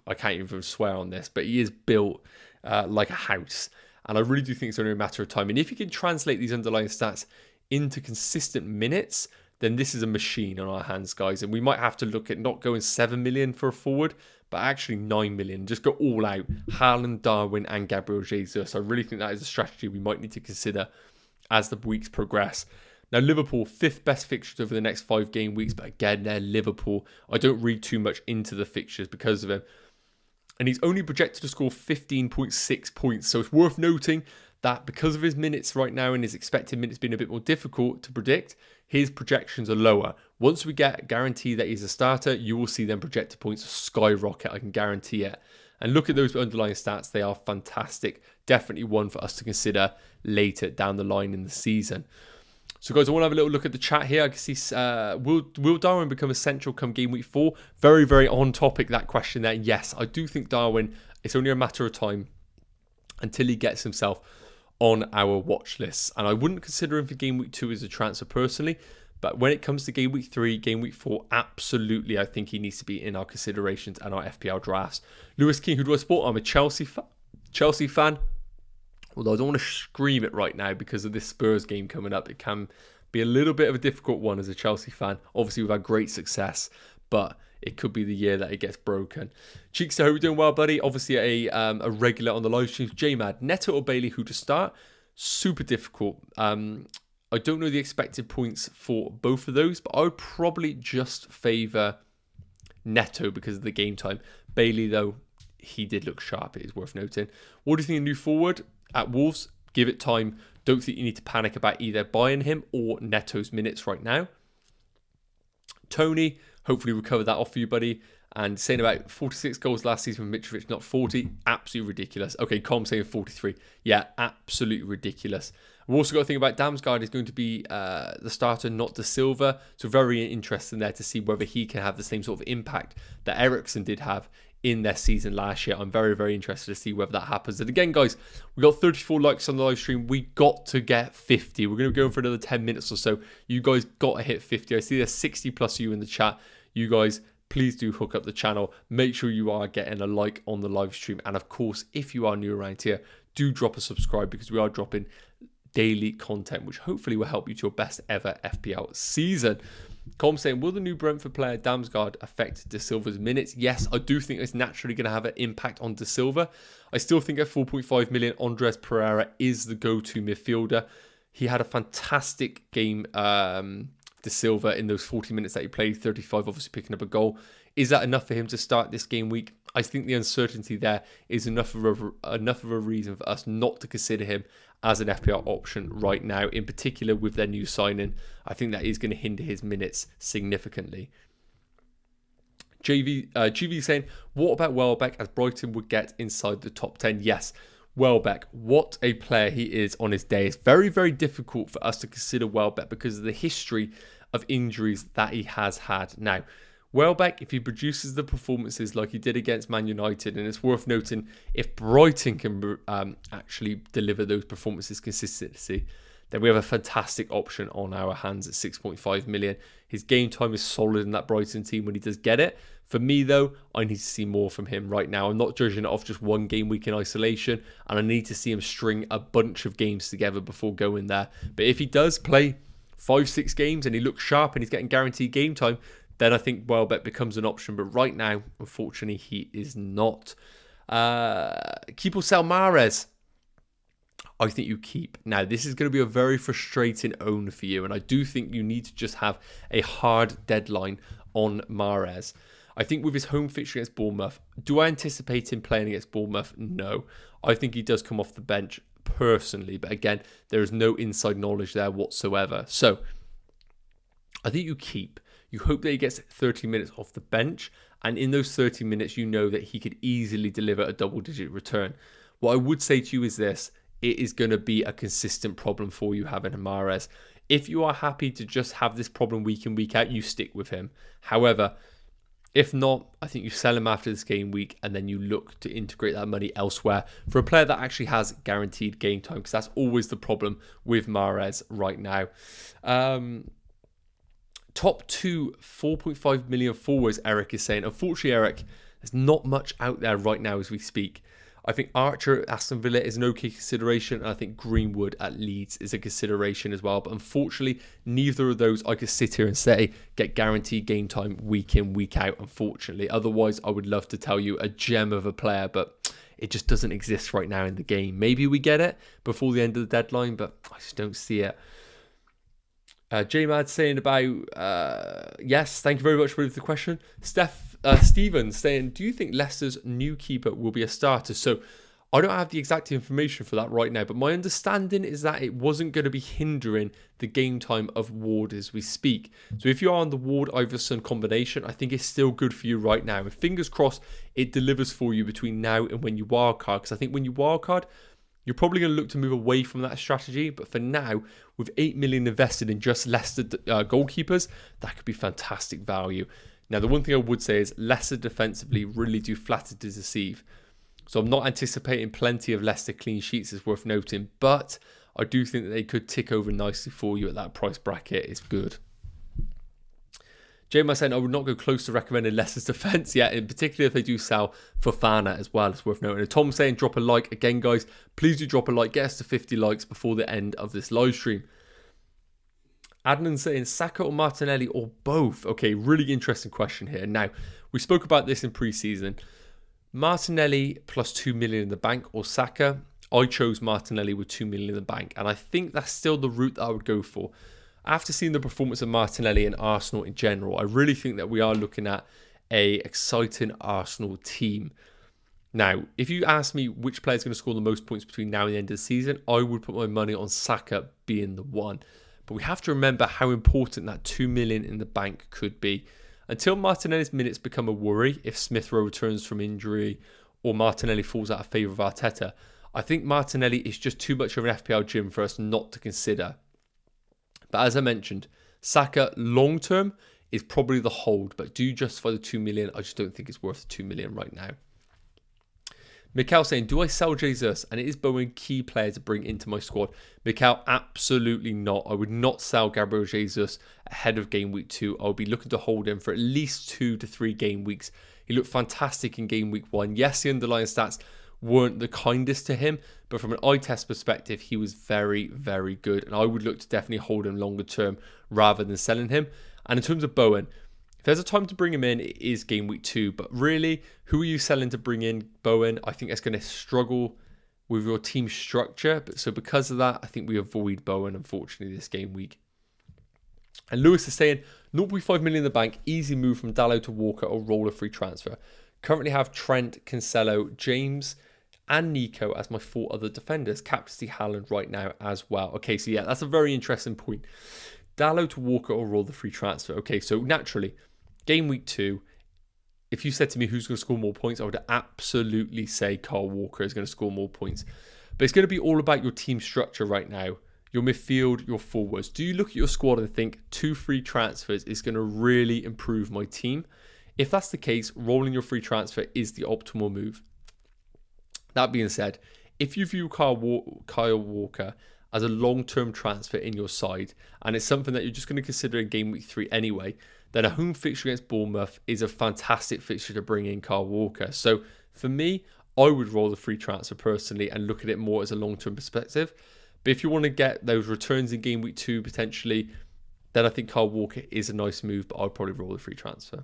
I can't even swear on this, but he is built like a house. And I really do think it's only a matter of time. And if you can translate these underlying stats into consistent minutes, then this is a machine on our hands, guys. And we might have to look at not going 7 million for a forward, but actually 9 million. Just go all out. Haaland, Darwin, and Gabriel Jesus. I really think that is a strategy we might need to consider as the weeks progress. Now, Liverpool, 5th best fixtures over the next 5 game weeks. But again, they're Liverpool. I don't read too much into the fixtures because of him. And he's only projected to score 15.6 points. So it's worth noting that because of his minutes right now and his expected minutes being a bit more difficult to predict, his projections are lower. Once we get a guarantee that he's a starter, you will see them projected points skyrocket. I can guarantee it. And look at those underlying stats. They are fantastic. Definitely one for us to consider later down the line in the season. So, guys, I want to have a little look at the chat here. I can see, will Darwin become essential come game week 4? Very, very on topic, that question there. Yes, I do think Darwin, it's only a matter of time until he gets himself on our watch list. And I wouldn't consider him for game week 2 as a transfer personally. But when it comes to game week 3, game week 4, absolutely, I think he needs to be in our considerations and our FPL drafts. Lewis King, who do I support? I'm a Chelsea fan. Although I don't want to scream it right now because of this Spurs game coming up. It can be a little bit of a difficult one as a Chelsea fan. Obviously, we've had great success, but it could be the year that it gets broken. Cheeks, I hope you're doing well, buddy. Obviously, a regular on the live streams. J-Mad, Neto or Bailey, who to start? Super difficult. I don't know the expected points for both of those, but I would probably just favour Neto because of the game time. Bailey, though, he did look sharp. It is worth noting. What do you think of new forward? At Wolves, give it time. Don't think you need to panic about either buying him or Neto's minutes right now. Tony, hopefully we'll cover that off for you, buddy. And saying about 46 goals last season with Mitrovic, not 40. Absolutely ridiculous. Okay, Com saying 43. Yeah, absolutely ridiculous. We've also got to think about Damsgaard is going to be the starter, not De Silva. So very interesting there to see whether he can have the same sort of impact that Eriksen did have in their season last year. I'm very, very interested to see whether that happens. And again, guys, we got 34 likes on the live stream. We got to get 50. We're going to go for another 10 minutes or so. You guys got to hit 50. I see there's 60 plus of you in the chat. You guys, please do hook up the channel. Make sure you are getting a like on the live stream. And of course, if you are new around here, do drop a subscribe because we are dropping daily content, which hopefully will help you to your best ever FPL season. Com saying, will the new Brentford player Damsgaard affect De Silva's minutes? Yes, I do think it's naturally going to have an impact on De Silva. I still think at 4.5 million, Andres Pereira is the go-to midfielder. He had a fantastic game, De Silva, in those 40 minutes that he played, 35 obviously picking up a goal. Is that enough for him to start this game week? I think the uncertainty there is enough of a reason for us not to consider him as an FPL option right now, in particular with their new signing. I think that is going to hinder his minutes significantly. GV saying, what about Welbeck, as Brighton would get inside the top 10? Yes, Welbeck, what a player he is on his day. It's very, very difficult for us to consider Welbeck because of the history of injuries that he has had. Now, Welbeck, if he produces the performances like he did against Man United, and it's worth noting, if Brighton can actually deliver those performances consistently, then we have a fantastic option on our hands at 6.5 million. His game time is solid in that Brighton team when he does get it. For me, though, I need to see more from him right now. I'm not judging it off just one game week in isolation, and I need to see him string a bunch of games together before going there. But if he does play 5-6 games and he looks sharp and he's getting guaranteed game time, then I think Welbeck becomes an option. But right now, unfortunately, he is not. Keep or sell Mahrez? I think you keep. Now, this is going to be a very frustrating own for you. And I do think you need to just have a hard deadline on Mahrez. I think with his home fixture against Bournemouth, do I anticipate him playing against Bournemouth? No. I think he does come off the bench personally. But again, there is no inside knowledge there whatsoever. So, I think you keep. You hope that he gets 30 minutes off the bench, and in those 30 minutes, you know that he could easily deliver a double-digit return. What I would say to you is this: it is going to be a consistent problem for you having Mahrez. If you are happy to just have this problem week in, week out, you stick with him. However, if not, I think you sell him after this game week, and then you look to integrate that money elsewhere for a player that actually has guaranteed game time, because that's always the problem with Mahrez right now. Top two 4.5 million forwards, Eric is saying. Unfortunately, Eric, there's not much out there right now as we speak. I think Archer at Aston Villa is an okay consideration, and I think Greenwood at Leeds is a consideration as well. But unfortunately, neither of those I could sit here and say get guaranteed game time week in, week out, unfortunately. Otherwise, I would love to tell you a gem of a player, but it just doesn't exist right now in the game. Maybe we get it before the end of the deadline, but I just don't see it. J-Mad saying about, yes, thank you very much for the question. Stephen saying, do you think Leicester's new keeper will be a starter? So I don't have the exact information for that right now, but my understanding is that it wasn't going to be hindering the game time of Ward as we speak. So if you are on the Ward-Iverson combination, I think it's still good for you right now. And fingers crossed, it delivers for you between now and when you wildcard. Because I think when you wildcard, you're probably going to look to move away from that strategy. But for now, with 8 million invested in just Leicester goalkeepers, that could be fantastic value. Now, the one thing I would say is Leicester defensively really do flatter to deceive. So I'm not anticipating plenty of Leicester clean sheets, is worth noting. But I do think that they could tick over nicely for you at that price bracket. It's good. J-Ma saying, I would not go close to recommending Leicester's defence yet, in particular if they do sell Fofana as well. It's worth noting. And Tom saying, drop a like. Again, guys, please do drop a like. Get us to 50 likes before the end of this live stream. Adnan saying, Saka or Martinelli or both? Okay, really interesting question here. Now, we spoke about this in pre-season. Martinelli plus 2 million in the bank or Saka? I chose Martinelli with 2 million in the bank. And I think that's still the route that I would go for. After seeing the performance of Martinelli and Arsenal in general, I really think that we are looking at a exciting Arsenal team. Now, if you ask me which player is going to score the most points between now and the end of the season, I would put my money on Saka being the one. But we have to remember how important that 2 million in the bank could be. Until Martinelli's minutes become a worry, if Smith Rowe returns from injury or Martinelli falls out of favour of Arteta, I think Martinelli is just too much of an FPL gym for us not to consider. But as I mentioned, Saka long-term is probably the hold, but do justify the 2 million. I just don't think it's worth the 2 million right now. Mikhail saying, do I sell Jesus? And it is Bowen key player to bring into my squad. Mikhail, absolutely not. I would not sell Gabriel Jesus ahead of game week 2. I would be looking to hold him for at least 2 to 3 game weeks. He looked fantastic in game week 1. Yes, the underlying stats weren't the kindest to him, but from an eye test perspective, he was very, very good. And I would look to definitely hold him longer term rather than selling him. And in terms of Bowen, if there's a time to bring him in, it is game week 2. But really, who are you selling to bring in Bowen? I think that's going to struggle with your team structure. So because of that, I think we avoid Bowen, unfortunately, this game week. And Lewis is saying, 0.5 million in the bank, easy move from Dalot to Walker or roller free transfer. Currently have Trent, Cancelo, James and Nico as my 4 other defenders. Captaincy Haaland right now as well. Okay, so yeah, that's a very interesting point. Dalot to Walker or roll the free transfer. Okay, so naturally, game week 2, if you said to me who's going to score more points, I would absolutely say Kyle Walker is going to score more points. But it's going to be all about your team structure right now. Your midfield, your forwards. Do you look at your squad and think 2 free transfers is going to really improve my team? If that's the case, rolling your free transfer is the optimal move. That being said, if you view Kyle Walker as a long-term transfer in your side, and it's something that you're just going to consider in game week 3 anyway, then a home fixture against Bournemouth is a fantastic fixture to bring in Kyle Walker. So for me, I would roll the free transfer personally and look at it more as a long-term perspective. But if you want to get those returns in game week 2 potentially, then I think Kyle Walker is a nice move, but I'd probably roll the free transfer.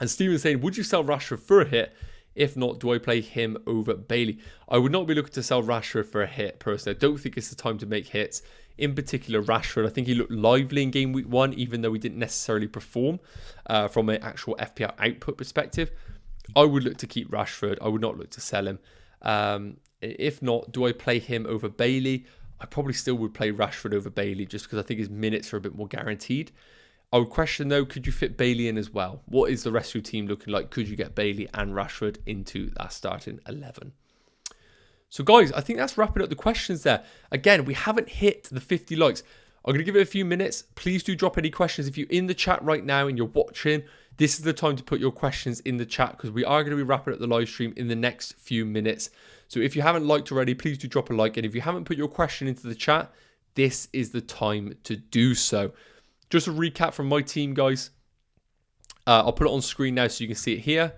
And Steven's saying, would you sell Rashford for a hit? If not, do I play him over Bailey? I would not be looking to sell Rashford for a hit, personally. I don't think it's the time to make hits. In particular, Rashford, I think he looked lively in game week 1, even though he didn't necessarily perform from an actual FPL output perspective. I would look to keep Rashford. I would not look to sell him. If not, do I play him over Bailey? I probably still would play Rashford over Bailey just because I think his minutes are a bit more guaranteed. I would question though, could you fit Bailey in as well? What is the rest of your team looking like? Could you get Bailey and Rashford into that starting 11? So guys, I think that's wrapping up the questions there. Again, we haven't hit the 50 likes. I'm going to give it a few minutes. Please do drop any questions. If you're in the chat right now and you're watching, this is the time to put your questions in the chat because we are going to be wrapping up the live stream in the next few minutes. So if you haven't liked already, please do drop a like. And if you haven't put your question into the chat, this is the time to do so. just a recap from my team, guys. I'll put it on screen now so you can see it here.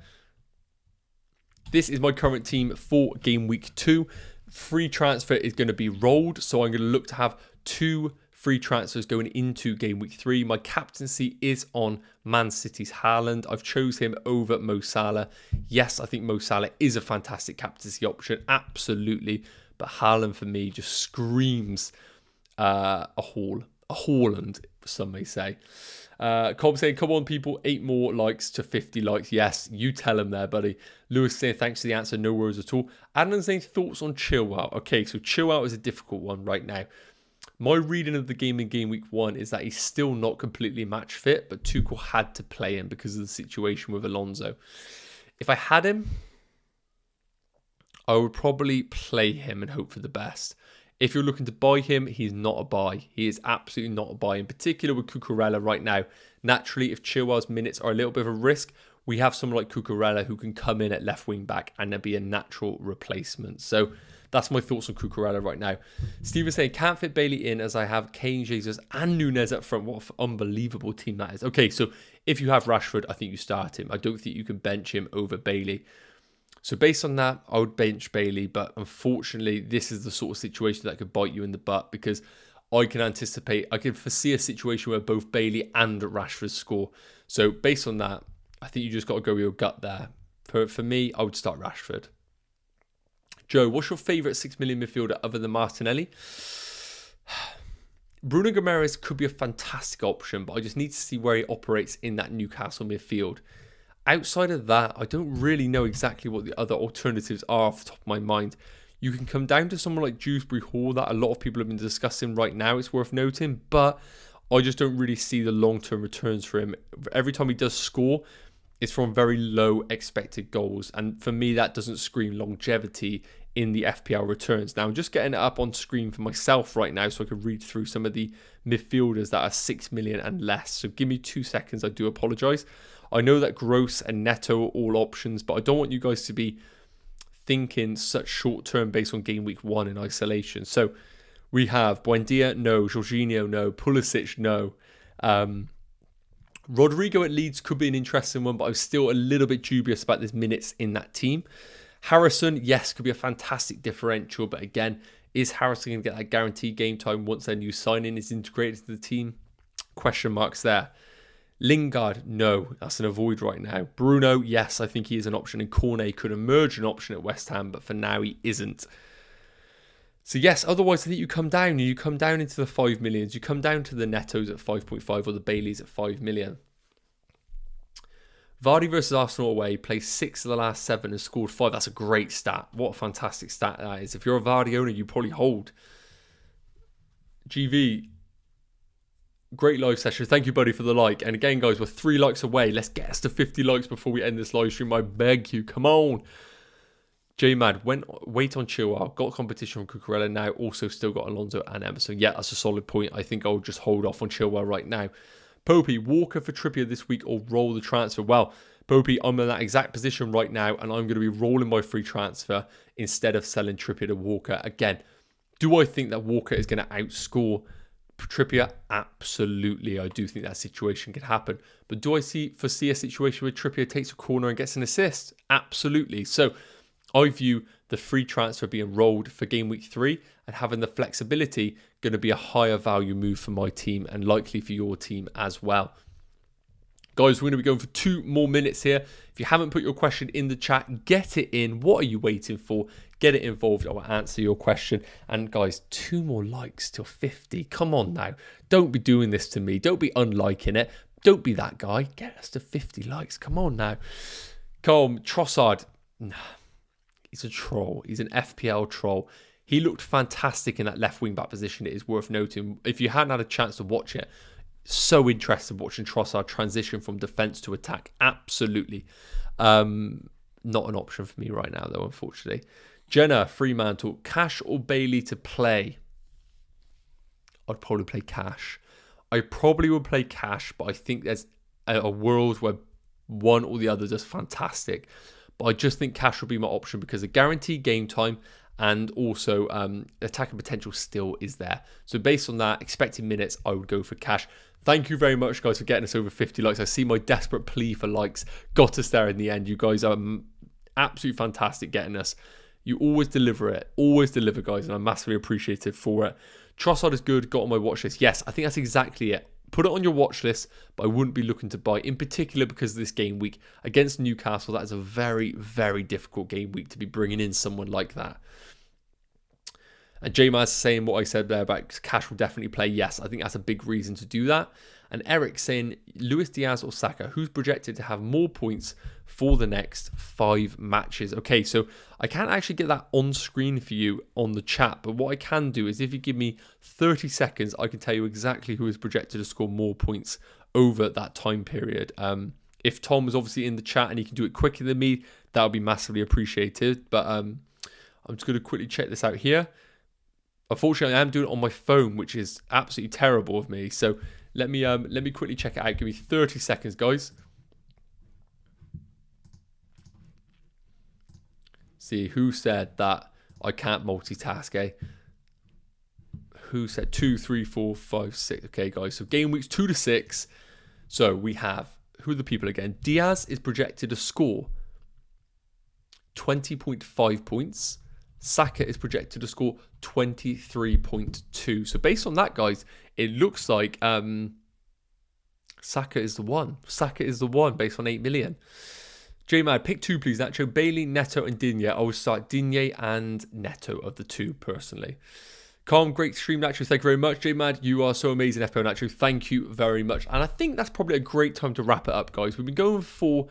This is my current team for game week 2. Free transfer is going to be rolled, so I'm going to look to have 2 free transfers going into game week 3. My captaincy is on Man City's Haaland. I've chose him over Mo Salah. Yes, I think Mo Salah is a fantastic captaincy option, absolutely. But Haaland for me just screams a Haaland, some may say. Cobb saying, come on, people, 8 more likes to 50 likes. Yes, you tell him there, buddy. Lewis saying, thanks for the answer, no worries at all. Adnan saying, thoughts on Chilwell. Okay, so Chilwell is a difficult one right now. My reading of the game in game week 1 is that he's still not completely match fit, but Tuchel had to play him because of the situation with Alonso. If I had him, I would probably play him and hope for the best. If you're looking to buy him, he's not a buy. He is absolutely not a buy. In particular with Cucurella right now. Naturally, if Chilwell's minutes are a little bit of a risk, we have someone like Cucurella who can come in at left wing back and then be a natural replacement. So that's my thoughts on Cucurella right now. Steven saying, can't fit Bailey in as I have Kane, Jesus and Nunez up front. What an unbelievable team that is. Okay, so if you have Rashford, I think you start him. I don't think you can bench him over Bailey. So based on that, I would bench Bailey, but unfortunately, this is the sort of situation that could bite you in the butt because I can foresee a situation where both Bailey and Rashford score. So based on that, I think you just got to go with your gut there. For me, I would start Rashford. Joe, what's your favourite 6 million midfielder other than Martinelli? Bruno Guimaraes could be a fantastic option, but I just need to see where he operates in that Newcastle midfield. Outside of that, I don't really know exactly what the other alternatives are off the top of my mind. You can come down to someone like Dewsbury Hall that a lot of people have been discussing right now. It's worth noting, but I just don't really see the long-term returns for him. Every time he does score, it's from very low expected goals. And for me, that doesn't scream longevity in the FPL returns. Now, I'm just getting it up on screen for myself right now so I can read through some of the midfielders that are 6 million and less. So give me 2 seconds. I do apologise. I know that Gross and Neto are all options, but I don't want you guys to be thinking such short-term based on game week 1 in isolation. So we have Buendia, no. Jorginho, no. Pulisic, no. Rodrigo at Leeds could be an interesting one, but I'm still a little bit dubious about his minutes in that team. Harrison, yes, could be a fantastic differential, but again, is Harrison going to get that guaranteed game time once their new signing is integrated into the team? Question marks there. Lingard, no, that's an avoid right now. Bruno, yes, I think he is an option, and Cornet could emerge an option at West Ham, but for now he isn't. So yes, otherwise I think you come down into the 5 millions, you come down to the Netos at 5.5 or the Baileys at 5 million. Vardy versus Arsenal away, played 6 of the last 7 and scored 5. That's a great stat. What a fantastic stat that is. If you're a Vardy owner, you probably hold. GV, great live session. Thank you, buddy, for the like. And again, guys, we're 3 likes away. Let's get us to 50 likes before we end this live stream. I beg you. Come on. J-Mad, wait on Chilwell. Got competition from Cucurella now. Also still got Alonso and Emerson. Yeah, that's a solid point. I think I'll just hold off on Chilwell right now. Popey, Walker for Trippier this week or roll the transfer? Well, Popey, I'm in that exact position right now and I'm going to be rolling my free transfer instead of selling Trippier to Walker. Again, do I think that Walker is going to outscore Trippier? Absolutely. I do think that situation could happen. But do I foresee a situation where Trippier takes a corner and gets an assist? Absolutely. So I view the free transfer being rolled for game week 3 and having the flexibility going to be a higher value move for my team and likely for your team as well. Guys, we're going to be going for 2 more minutes here. If you haven't put your question in the chat, get it in. What are you waiting for? Get it involved. I will answer your question. And guys, 2 more likes till 50. Come on now. Don't be doing this to me. Don't be unliking it. Don't be that guy. Get us to 50 likes. Come on now. Trossard. Nah. He's a troll. He's an FPL troll. He looked fantastic in that left wing back position. It is worth noting. If you hadn't had a chance to watch it, so interested watching Trossard transition from defence to attack. Absolutely. Not an option for me right now, though, unfortunately. Jenna, Fremantle, Cash or Bailey to play? I'd probably play Cash. I probably would play Cash, but I think there's a world where one or the other is fantastic. But I just think Cash will be my option because the guaranteed game time and also attacking potential still is there. So based on that, expected minutes, I would go for Cash. Thank you very much, guys, for getting us over 50 likes. I see my desperate plea for likes got us there in the end. You guys are absolutely fantastic getting us. You always deliver it. Always deliver, guys, and I'm massively appreciative for it. Trossard is good. Got on my watch list. Yes, I think that's exactly it. Put it on your watch list, but I wouldn't be looking to buy, in particular because of this game week against Newcastle. That is a very, very difficult game week to be bringing in someone like that. And J-Maz saying what I said there about Cash will definitely play. Yes, I think that's a big reason to do that. And Eric saying Luis Diaz or Saka, who's projected to have more points for the next 5 matches. Okay, so I can't actually get that on screen for you on the chat, but what I can do is if you give me 30 seconds, I can tell you exactly who is projected to score more points over that time period. If Tom is obviously in the chat and he can do it quicker than me, that would be massively appreciated. But I'm just going to quickly check this out here. Unfortunately, I am doing it on my phone, which is absolutely terrible of me. So let me quickly check it out. Give me 30 seconds, guys. See, who said that I can't multitask, eh? Who said 2, 3, 4, 5, 6? Okay, guys. So game weeks 2 to 6. So we have, who are the people again? Diaz is projected to score 20.5 points. Saka is projected to score 23.2. So based on that, guys, it looks like Saka is the one. Saka is the one based on 8 million. J-Mad, pick 2, please, Nacho. Bailey, Neto, and Digne. I will start Digne and Neto of the 2, personally. Calm, great stream, Nacho. Thank you very much. J-Mad, you are so amazing, FPL Nacho. Thank you very much. And I think that's probably a great time to wrap it up, guys. We've been going for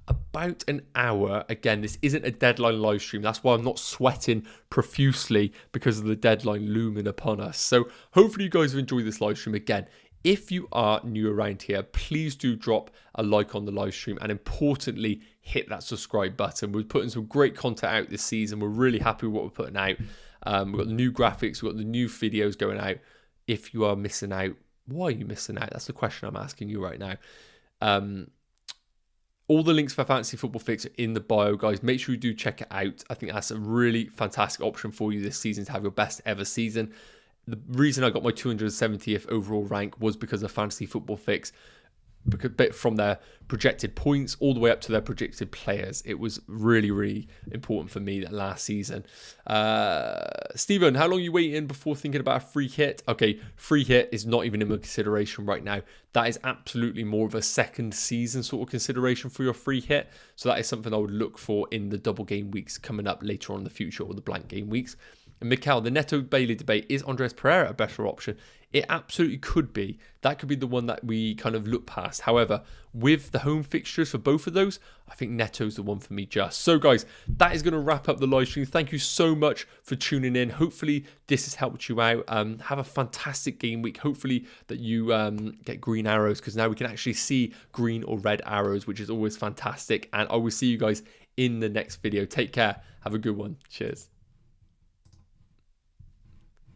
about an hour. Again, this isn't a deadline live stream. That's why I'm not sweating profusely because of the deadline looming upon us. So hopefully you guys have enjoyed this live stream. Again, if you are new around here, please do drop a like on the live stream, and importantly, hit that subscribe button. We're putting some great content out this season. We're really happy with what we're putting out. We've got the new graphics, we've got the new videos going out. If you are missing out, why are you missing out? That's the question I'm asking you right now. All the links for Fantasy Football Fix are in the bio, guys. Make sure you do check it out. I think that's a really fantastic option for you this season to have your best ever season. The reason I got my 270th overall rank was because of Fantasy Football Fix. Because from their projected points all the way up to their projected players. It was really, really important for me that last season. Stephen, how long are you waiting before thinking about a free hit? Okay, free hit is not even in my consideration right now. That is absolutely more of a second season sort of consideration for your free hit. So that is something I would look for in the double game weeks coming up later on in the future, or the blank game weeks. And Mikel, the Neto Bailey debate, is Andres Pereira a better option? It absolutely could be. That could be the one that we kind of look past. However, with the home fixtures for both of those, I think Neto's the one for me just. So guys, that is going to wrap up the live stream. Thank you so much for tuning in. Hopefully this has helped you out. Have a fantastic game week. Hopefully that you get green arrows, because now we can actually see green or red arrows, which is always fantastic. And I will see you guys in the next video. Take care. Have a good one. Cheers.